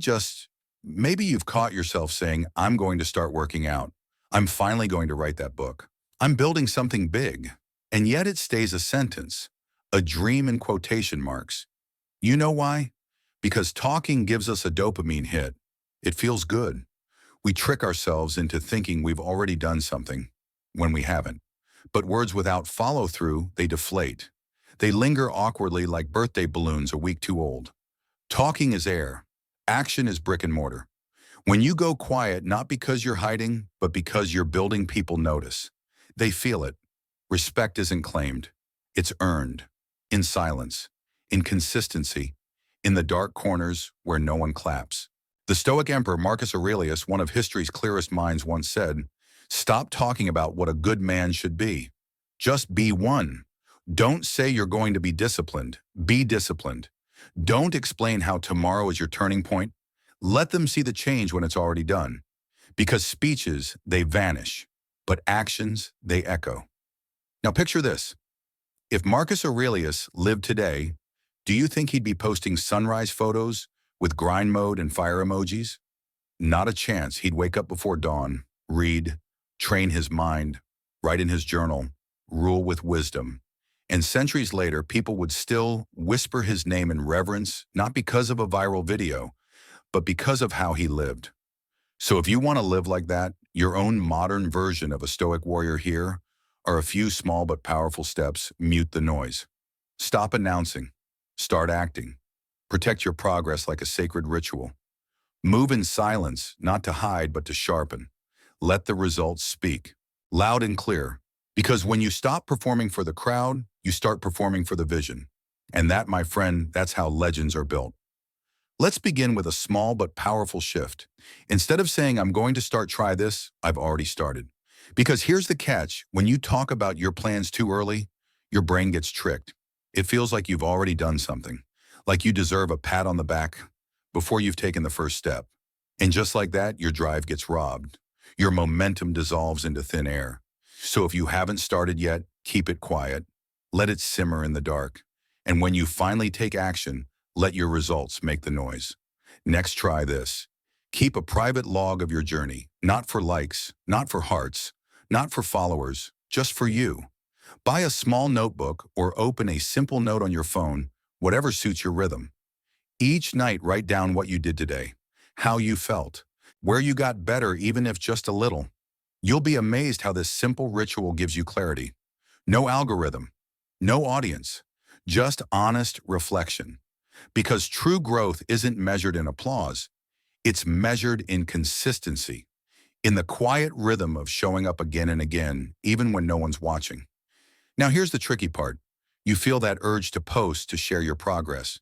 you've caught yourself saying, I'm going to start working out. I'm finally going to write that book. I'm building something big. And yet it stays a sentence, a dream in quotation marks. You know why? Because talking gives us a dopamine hit. It feels good. We trick ourselves into thinking we've already done something when we haven't. But words without follow-through, they deflate. They linger awkwardly like birthday balloons a week too old. Talking is air. Action is brick and mortar. When you go quiet, not because you're hiding, but because you're building, people notice. They feel it. Respect isn't claimed. It's earned. In silence. In consistency. In the dark corners where no one claps. The Stoic emperor Marcus Aurelius, one of history's clearest minds, once said, stop talking about what a good man should be. Just be one. Don't say you're going to be disciplined. Be disciplined. Don't explain how tomorrow is your turning point. Let them see the change when it's already done. Because speeches, they vanish, but actions, they echo. Now picture this. If Marcus Aurelius lived today, do you think he'd be posting sunrise photos with grind mode and fire emojis? Not a chance. He'd wake up before dawn, read, train his mind, write in his journal, rule with wisdom. And centuries later, people would still whisper his name in reverence, not because of a viral video, but because of how he lived. So if you want to live like that, your own modern version of a Stoic warrior, here are a few small but powerful steps. Mute the noise. Stop announcing. Start acting. Protect your progress like a sacred ritual. Move in silence, not to hide, but to sharpen. Let the results speak, loud and clear. Because when you stop performing for the crowd, you start performing for the vision. And that, my friend, that's how legends are built. Let's begin with a small but powerful shift. Instead of saying, I'm going to try this, I've already started. Because here's the catch: when you talk about your plans too early, your brain gets tricked. It feels like you've already done something, like you deserve a pat on the back before you've taken the first step. And just like that, your drive gets robbed. Your momentum dissolves into thin air. So if you haven't started yet, keep it quiet. Let it simmer in the dark. And when you finally take action, let your results make the noise. Next, try this. Keep a private log of your journey, not for likes, not for hearts, not for followers, just for you. Buy a small notebook or open a simple note on your phone, whatever suits your rhythm. Each night, write down what you did today, how you felt, where you got better, even if just a little. You'll be amazed how this simple ritual gives you clarity. No algorithm, no audience, just honest reflection. Because true growth isn't measured in applause, it's measured in consistency, in the quiet rhythm of showing up again and again, even when no one's watching. Now here's the tricky part. You feel that urge to post, to share your progress.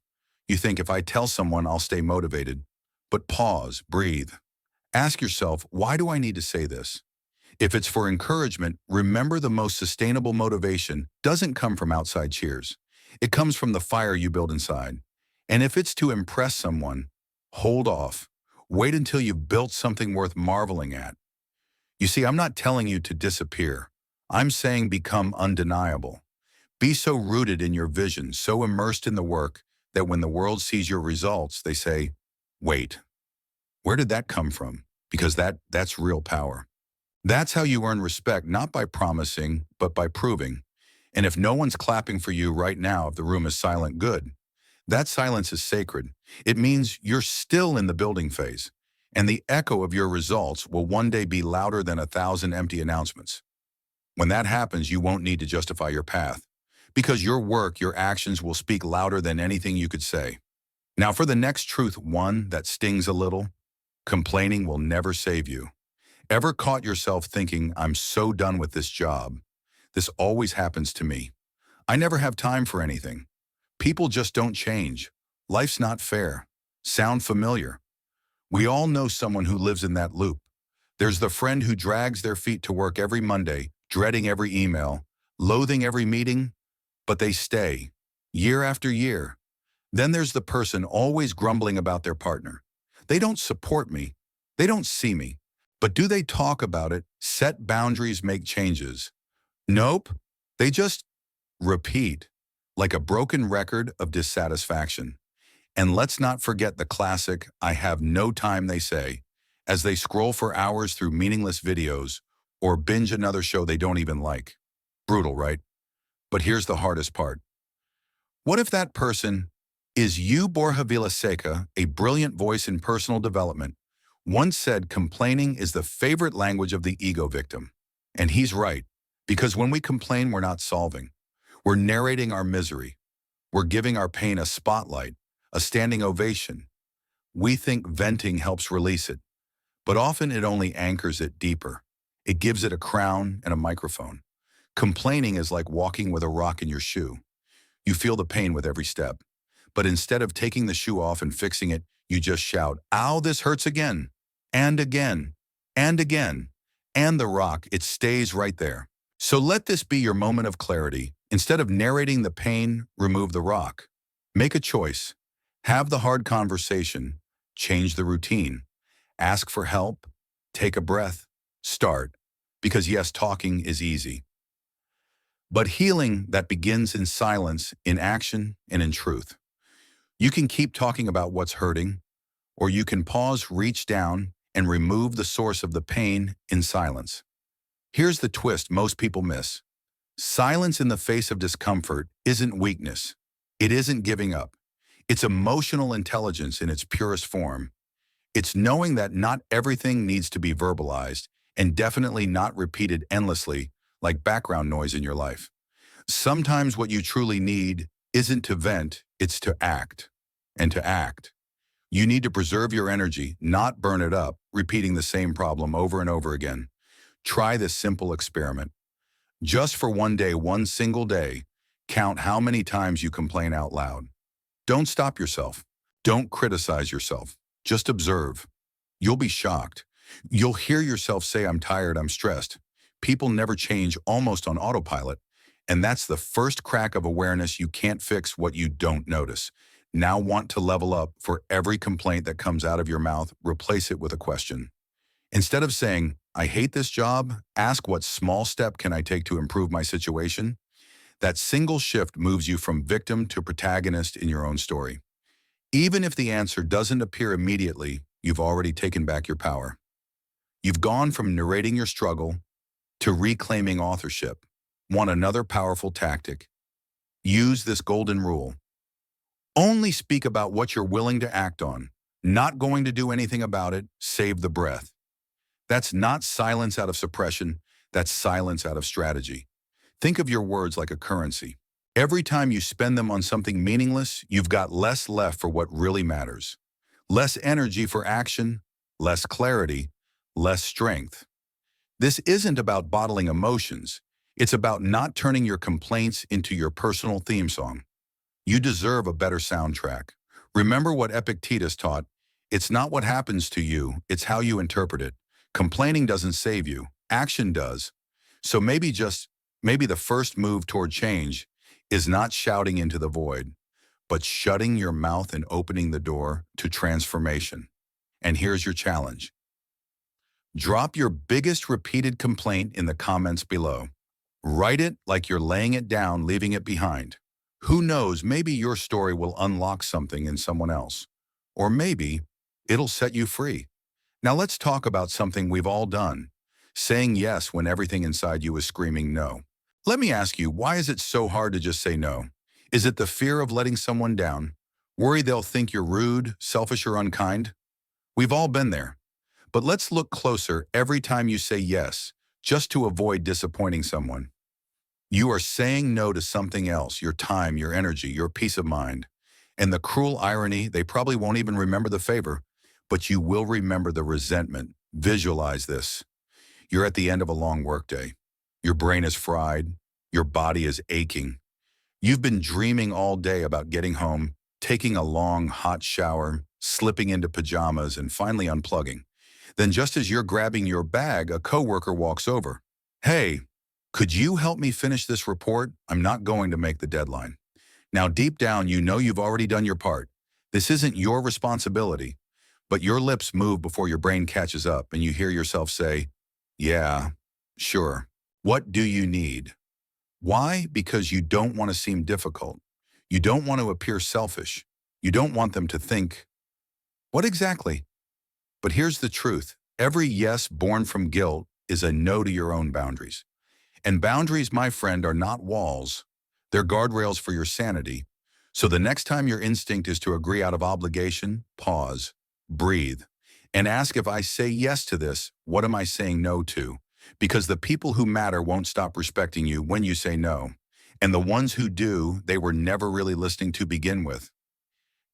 You think, if I tell someone, I'll stay motivated. But pause, breathe. Ask yourself, why do I need to say this? If it's for encouragement, remember the most sustainable motivation doesn't come from outside cheers. It comes from the fire you build inside. And if it's to impress someone, hold off. Wait until you've built something worth marveling at. You see, I'm not telling you to disappear. I'm saying become undeniable. Be so rooted in your vision, so immersed in the work, that when the world sees your results, they say, wait, where did that come from? Because that's real power. That's how you earn respect, not by promising, but by proving. And if no one's clapping for you right now, if the room is silent, good. That silence is sacred. It means you're still in the building phase, and the echo of your results will one day be louder than 1,000 empty announcements. When that happens, you won't need to justify your path, because your work, your actions will speak louder than anything you could say. Now for the next truth, one that stings a little: complaining will never save you. Ever caught yourself thinking, I'm so done with this job? This always happens to me. I never have time for anything. People just don't change. Life's not fair. Sound familiar? We all know someone who lives in that loop. There's the friend who drags their feet to work every Monday, dreading every email, loathing every meeting, but they stay, year after year. Then there's the person always grumbling about their partner. They don't support me. They don't see me. But do they talk about it, set boundaries, make changes? Nope. They just repeat, like a broken record of dissatisfaction. And let's not forget the classic, I have no time, they say, as they scroll for hours through meaningless videos or binge another show they don't even like. Brutal, right? But here's the hardest part. What if that person is you? Borja Vilaseca, a brilliant voice in personal development, once said complaining is the favorite language of the ego victim. And he's right, because when we complain, we're not solving. We're narrating our misery. We're giving our pain a spotlight, a standing ovation. We think venting helps release it, but often it only anchors it deeper. It gives it a crown and a microphone. Complaining is like walking with a rock in your shoe. You feel the pain with every step. But instead of taking the shoe off and fixing it, you just shout, ow, this hurts again, and again, and again. And the rock, it stays right there. So let this be your moment of clarity. Instead of narrating the pain, remove the rock. Make a choice. Have the hard conversation. Change the routine. Ask for help. Take a breath. Start. Because yes, talking is easy. But healing, that begins in silence, in action, and in truth. You can keep talking about what's hurting, or you can pause, reach down, and remove the source of the pain in silence. Here's the twist most people miss. Silence in the face of discomfort isn't weakness. It isn't giving up. It's emotional intelligence in its purest form. It's knowing that not everything needs to be verbalized and definitely not repeated endlessly like background noise in your life. Sometimes what you truly need isn't to vent, it's to act. And to act, you need to preserve your energy, not burn it up, repeating the same problem over and over again. Try this simple experiment. Just for one day, one single day, count how many times you complain out loud. Don't stop yourself. Don't criticize yourself. Just observe. You'll be shocked. You'll hear yourself say, I'm tired, I'm stressed. People never change almost on autopilot. And that's the first crack of awareness. You can't fix what you don't notice. Now want to level up. For every complaint that comes out of your mouth, replace it with a question. Instead of saying, I hate this job, ask what small step can I take to improve my situation? That single shift moves you from victim to protagonist in your own story. Even if the answer doesn't appear immediately, you've already taken back your power. You've gone from narrating your struggle to reclaiming authorship. Want another powerful tactic? Use this golden rule. Only speak about what you're willing to act on. Not going to do anything about it, save the breath. That's not silence out of suppression, that's silence out of strategy. Think of your words like a currency. Every time you spend them on something meaningless, you've got less left for what really matters. Less energy for action, less clarity, less strength. This isn't about bottling emotions. It's about not turning your complaints into your personal theme song. You deserve a better soundtrack. Remember what Epictetus taught. It's not what happens to you, it's how you interpret it. Complaining doesn't save you, action does. So maybe the first move toward change is not shouting into the void, but shutting your mouth and opening the door to transformation. And here's your challenge. Drop your biggest repeated complaint in the comments below. Write it like you're laying it down, leaving it behind. Who knows, maybe your story will unlock something in someone else. Or maybe it'll set you free. Now let's talk about something we've all done. Saying yes when everything inside you is screaming no. Let me ask you, why is it so hard to just say no? Is it the fear of letting someone down? Worry they'll think you're rude, selfish, or unkind? We've all been there. But let's look closer every time you say yes, just to avoid disappointing someone. You are saying no to something else, your time, your energy, your peace of mind. And the cruel irony, they probably won't even remember the favor, but you will remember the resentment. Visualize this. You're at the end of a long workday. Your brain is fried. Your body is aching. You've been dreaming all day about getting home, taking a long, hot shower, slipping into pajamas, and finally unplugging. Then just as you're grabbing your bag, a coworker walks over. Hey, could you help me finish this report? I'm not going to make the deadline. Now deep down, you know you've already done your part. This isn't your responsibility, but your lips move before your brain catches up and you hear yourself say, yeah, sure. What do you need? Why? Because you don't want to seem difficult. You don't want to appear selfish. You don't want them to think, what exactly? But here's the truth. Every yes born from guilt is a no to your own boundaries. And boundaries, my friend, are not walls. They're guardrails for your sanity. So the next time your instinct is to agree out of obligation, pause, breathe, and ask, if I say yes to this, what am I saying no to? Because the people who matter won't stop respecting you when you say no. And the ones who do, they were never really listening to begin with.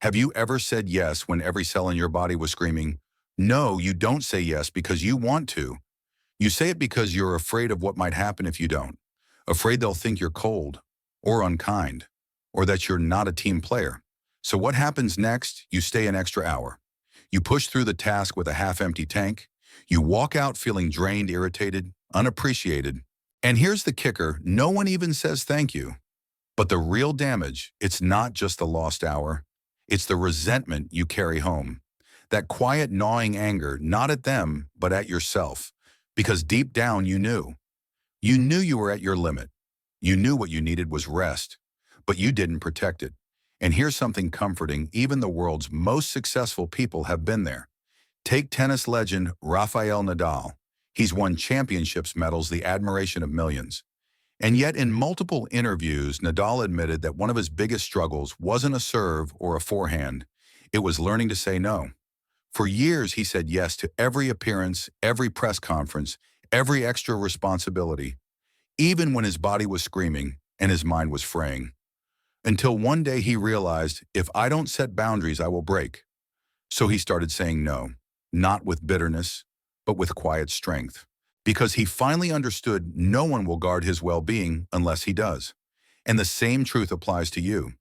Have you ever said yes when every cell in your body was screaming, no? You don't say yes because you want to. You say it because you're afraid of what might happen if you don't. Afraid they'll think you're cold or unkind or that you're not a team player. So what happens next? You stay an extra hour. You push through the task with a half-empty tank. You walk out feeling drained, irritated, unappreciated. And here's the kicker, no one even says thank you. But the real damage, it's not just the lost hour. It's the resentment you carry home. That quiet, gnawing anger, not at them, but at yourself. Because deep down you knew. You knew you were at your limit. You knew what you needed was rest, but you didn't protect it. And here's something comforting, even the world's most successful people have been there. Take tennis legend Rafael Nadal. He's won championships, medals, the admiration of millions. And yet in multiple interviews, Nadal admitted that one of his biggest struggles wasn't a serve or a forehand. It was learning to say no. For years, he said yes to every appearance, every press conference, every extra responsibility, even when his body was screaming and his mind was fraying. Until one day he realized, if I don't set boundaries, I will break. So he started saying no, not with bitterness, but with quiet strength. Because he finally understood no one will guard his well-being unless he does. And the same truth applies to you.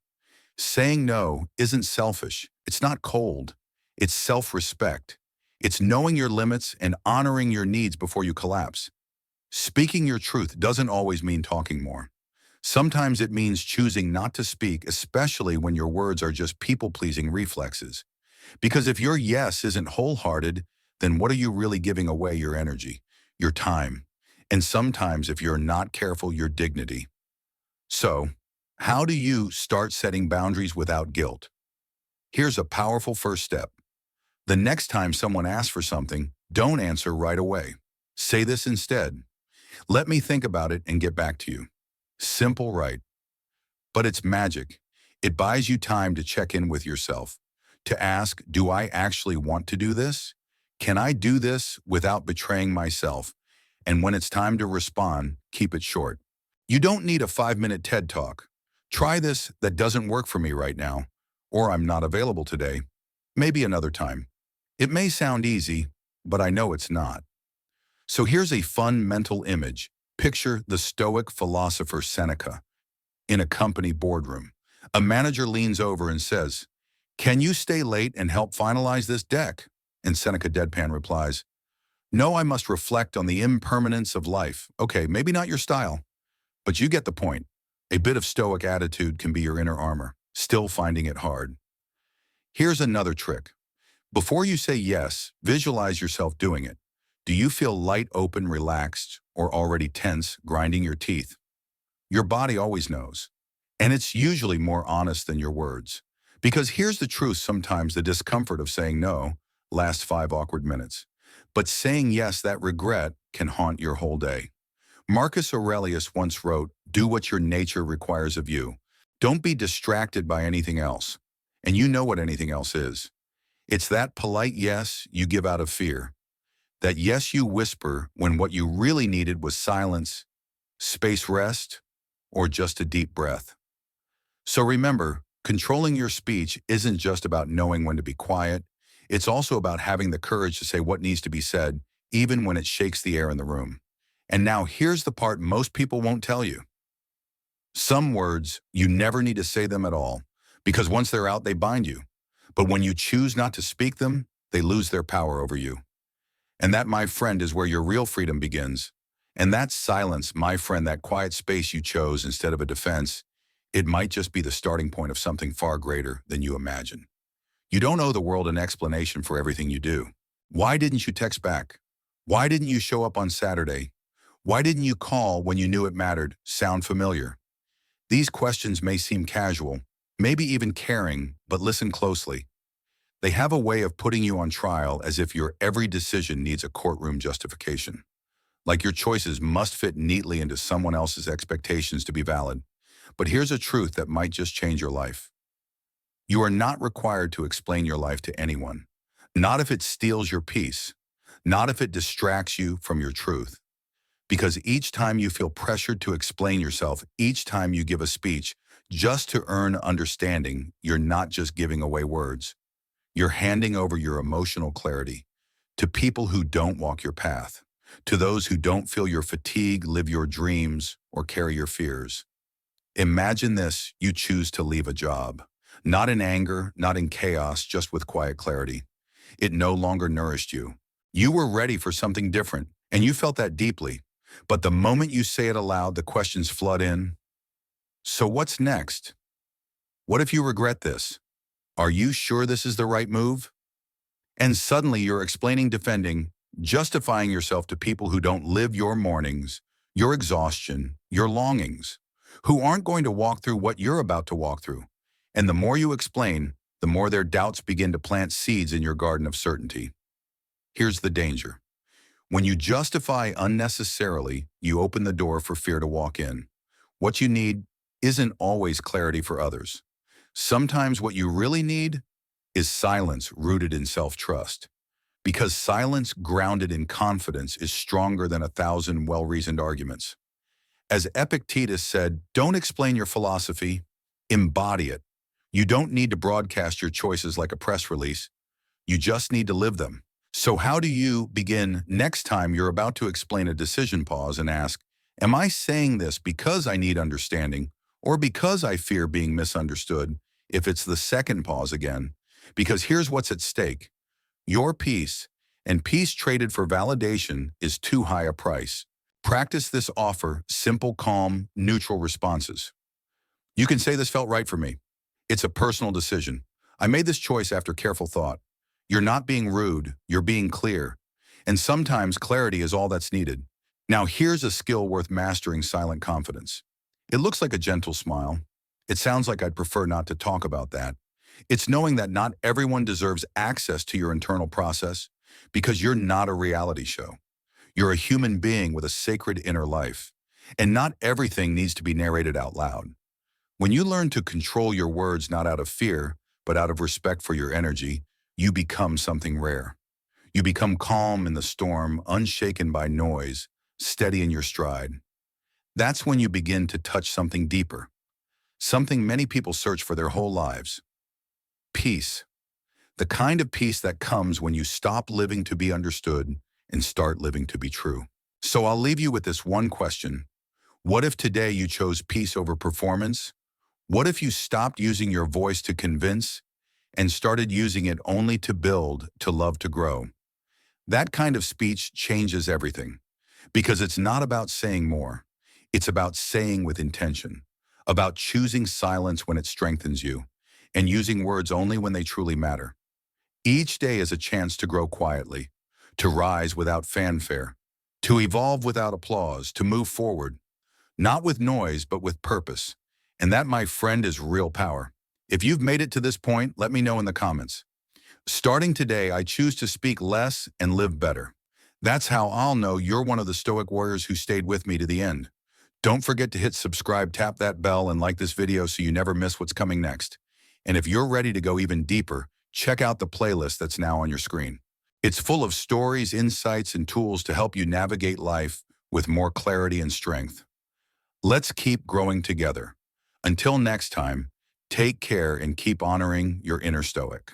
Saying no isn't selfish. It's not cold. It's self-respect. It's knowing your limits and honoring your needs before you collapse. Speaking your truth doesn't always mean talking more. Sometimes it means choosing not to speak, especially when your words are just people-pleasing reflexes. Because if your yes isn't wholehearted, then what are you really giving away? Your energy, your time, and sometimes, if you're not careful, your dignity. So, how do you start setting boundaries without guilt? Here's a powerful first step. The next time someone asks for something, don't answer right away. Say this instead: let me think about it and get back to you. Simple, right? But it's magic. It buys you time to check in with yourself, to ask, do I actually want to do this? Can I do this without betraying myself? And when it's time to respond, keep it short. You don't need a 5-minute TED Talk. Try this: that doesn't work for me right now, or I'm not available today. Maybe another time. It may sound easy, but I know it's not. So here's a fun mental image. Picture the Stoic philosopher Seneca in a company boardroom. A manager leans over and says, "Can you stay late and help finalize this deck?" And Seneca deadpan replies, "No, I must reflect on the impermanence of life." Okay, maybe not your style, but you get the point. A bit of Stoic attitude can be your inner armor, still finding it hard. Here's another trick. Before you say yes, visualize yourself doing it. Do you feel light, open, relaxed, or already tense, grinding your teeth? Your body always knows. And it's usually more honest than your words. Because here's the truth: sometimes the discomfort of saying no lasts 5 awkward minutes. But saying yes, that regret can haunt your whole day. Marcus Aurelius once wrote, "Do what your nature requires of you. Don't be distracted by anything else." And you know what anything else is. It's that polite yes you give out of fear. That yes you whisper when what you really needed was silence, space, rest, or just a deep breath. So remember, controlling your speech isn't just about knowing when to be quiet. It's also about having the courage to say what needs to be said, even when it shakes the air in the room. And now here's the part most people won't tell you. Some words, you never need to say them at all, because once they're out, they bind you. But when you choose not to speak them, they lose their power over you. And that, my friend, is where your real freedom begins. And that silence, my friend, that quiet space you chose instead of a defense, it might just be the starting point of something far greater than you imagine. You don't owe the world an explanation for everything you do. Why didn't you text back? Why didn't you show up on Saturday? Why didn't you call when you knew it mattered? Sound familiar? These questions may seem casual, maybe even caring, but listen closely. They have a way of putting you on trial, as if your every decision needs a courtroom justification. Like your choices must fit neatly into someone else's expectations to be valid. But here's a truth that might just change your life. You are not required to explain your life to anyone. Not if it steals your peace. Not if it distracts you from your truth. Because each time you feel pressured to explain yourself, each time you give a speech just to earn understanding, you're not just giving away words. You're handing over your emotional clarity to people who don't walk your path, to those who don't feel your fatigue, live your dreams, or carry your fears. Imagine this: you choose to leave a job. Not in anger, not in chaos, just with quiet clarity. It no longer nourished you. You were ready for something different, and you felt that deeply. But the moment you say it aloud, the questions flood in. So what's next? What if you regret this? Are you sure this is the right move? And suddenly you're explaining, defending, justifying yourself to people who don't live your mornings, your exhaustion, your longings, who aren't going to walk through what you're about to walk through. And the more you explain, the more their doubts begin to plant seeds in your garden of certainty. Here's the danger. When you justify unnecessarily, you open the door for fear to walk in. What you need isn't always clarity for others. Sometimes what you really need is silence rooted in self-trust. Because silence grounded in confidence is stronger than 1,000 well-reasoned arguments. As Epictetus said, don't explain your philosophy, embody it. You don't need to broadcast your choices like a press release. You just need to live them. So how do you begin next time you're about to explain a decision? Pause and ask, am I saying this because I need understanding or because I fear being misunderstood? If it's the second, pause again. Because here's what's at stake. Your peace, and peace traded for validation is too high a price. Practice this offer simple, calm, neutral responses. You can say this felt right for me. It's a personal decision. I made this choice after careful thought. You're not being rude, you're being clear. And sometimes clarity is all that's needed. Now here's a skill worth mastering: silent confidence. It looks like a gentle smile. It sounds like I'd prefer not to talk about that. It's knowing that not everyone deserves access to your internal process because you're not a reality show. You're a human being with a sacred inner life, and not everything needs to be narrated out loud. When you learn to control your words not out of fear, but out of respect for your energy, you become something rare. You become calm in the storm, unshaken by noise, steady in your stride. That's when you begin to touch something deeper, something many people search for their whole lives. Peace. The kind of peace that comes when you stop living to be understood and start living to be true. So I'll leave you with this one question. What if today you chose peace over performance? What if you stopped using your voice to convince and started using it only to build, to love, to grow? That kind of speech changes everything, because it's not about saying more. It's about saying with intention, about choosing silence when it strengthens you, and using words only when they truly matter. Each day is a chance to grow quietly, to rise without fanfare, to evolve without applause, to move forward, not with noise, but with purpose. And that, my friend, is real power. If you've made it to this point, let me know in the comments. Starting today, I choose to speak less and live better. That's how I'll know you're one of the Stoic warriors who stayed with me to the end. Don't forget to hit subscribe, tap that bell, and like this video so you never miss what's coming next. And if you're ready to go even deeper, check out the playlist that's now on your screen. It's full of stories, insights, and tools to help you navigate life with more clarity and strength. Let's keep growing together. Until next time, take care and keep honoring your inner Stoic.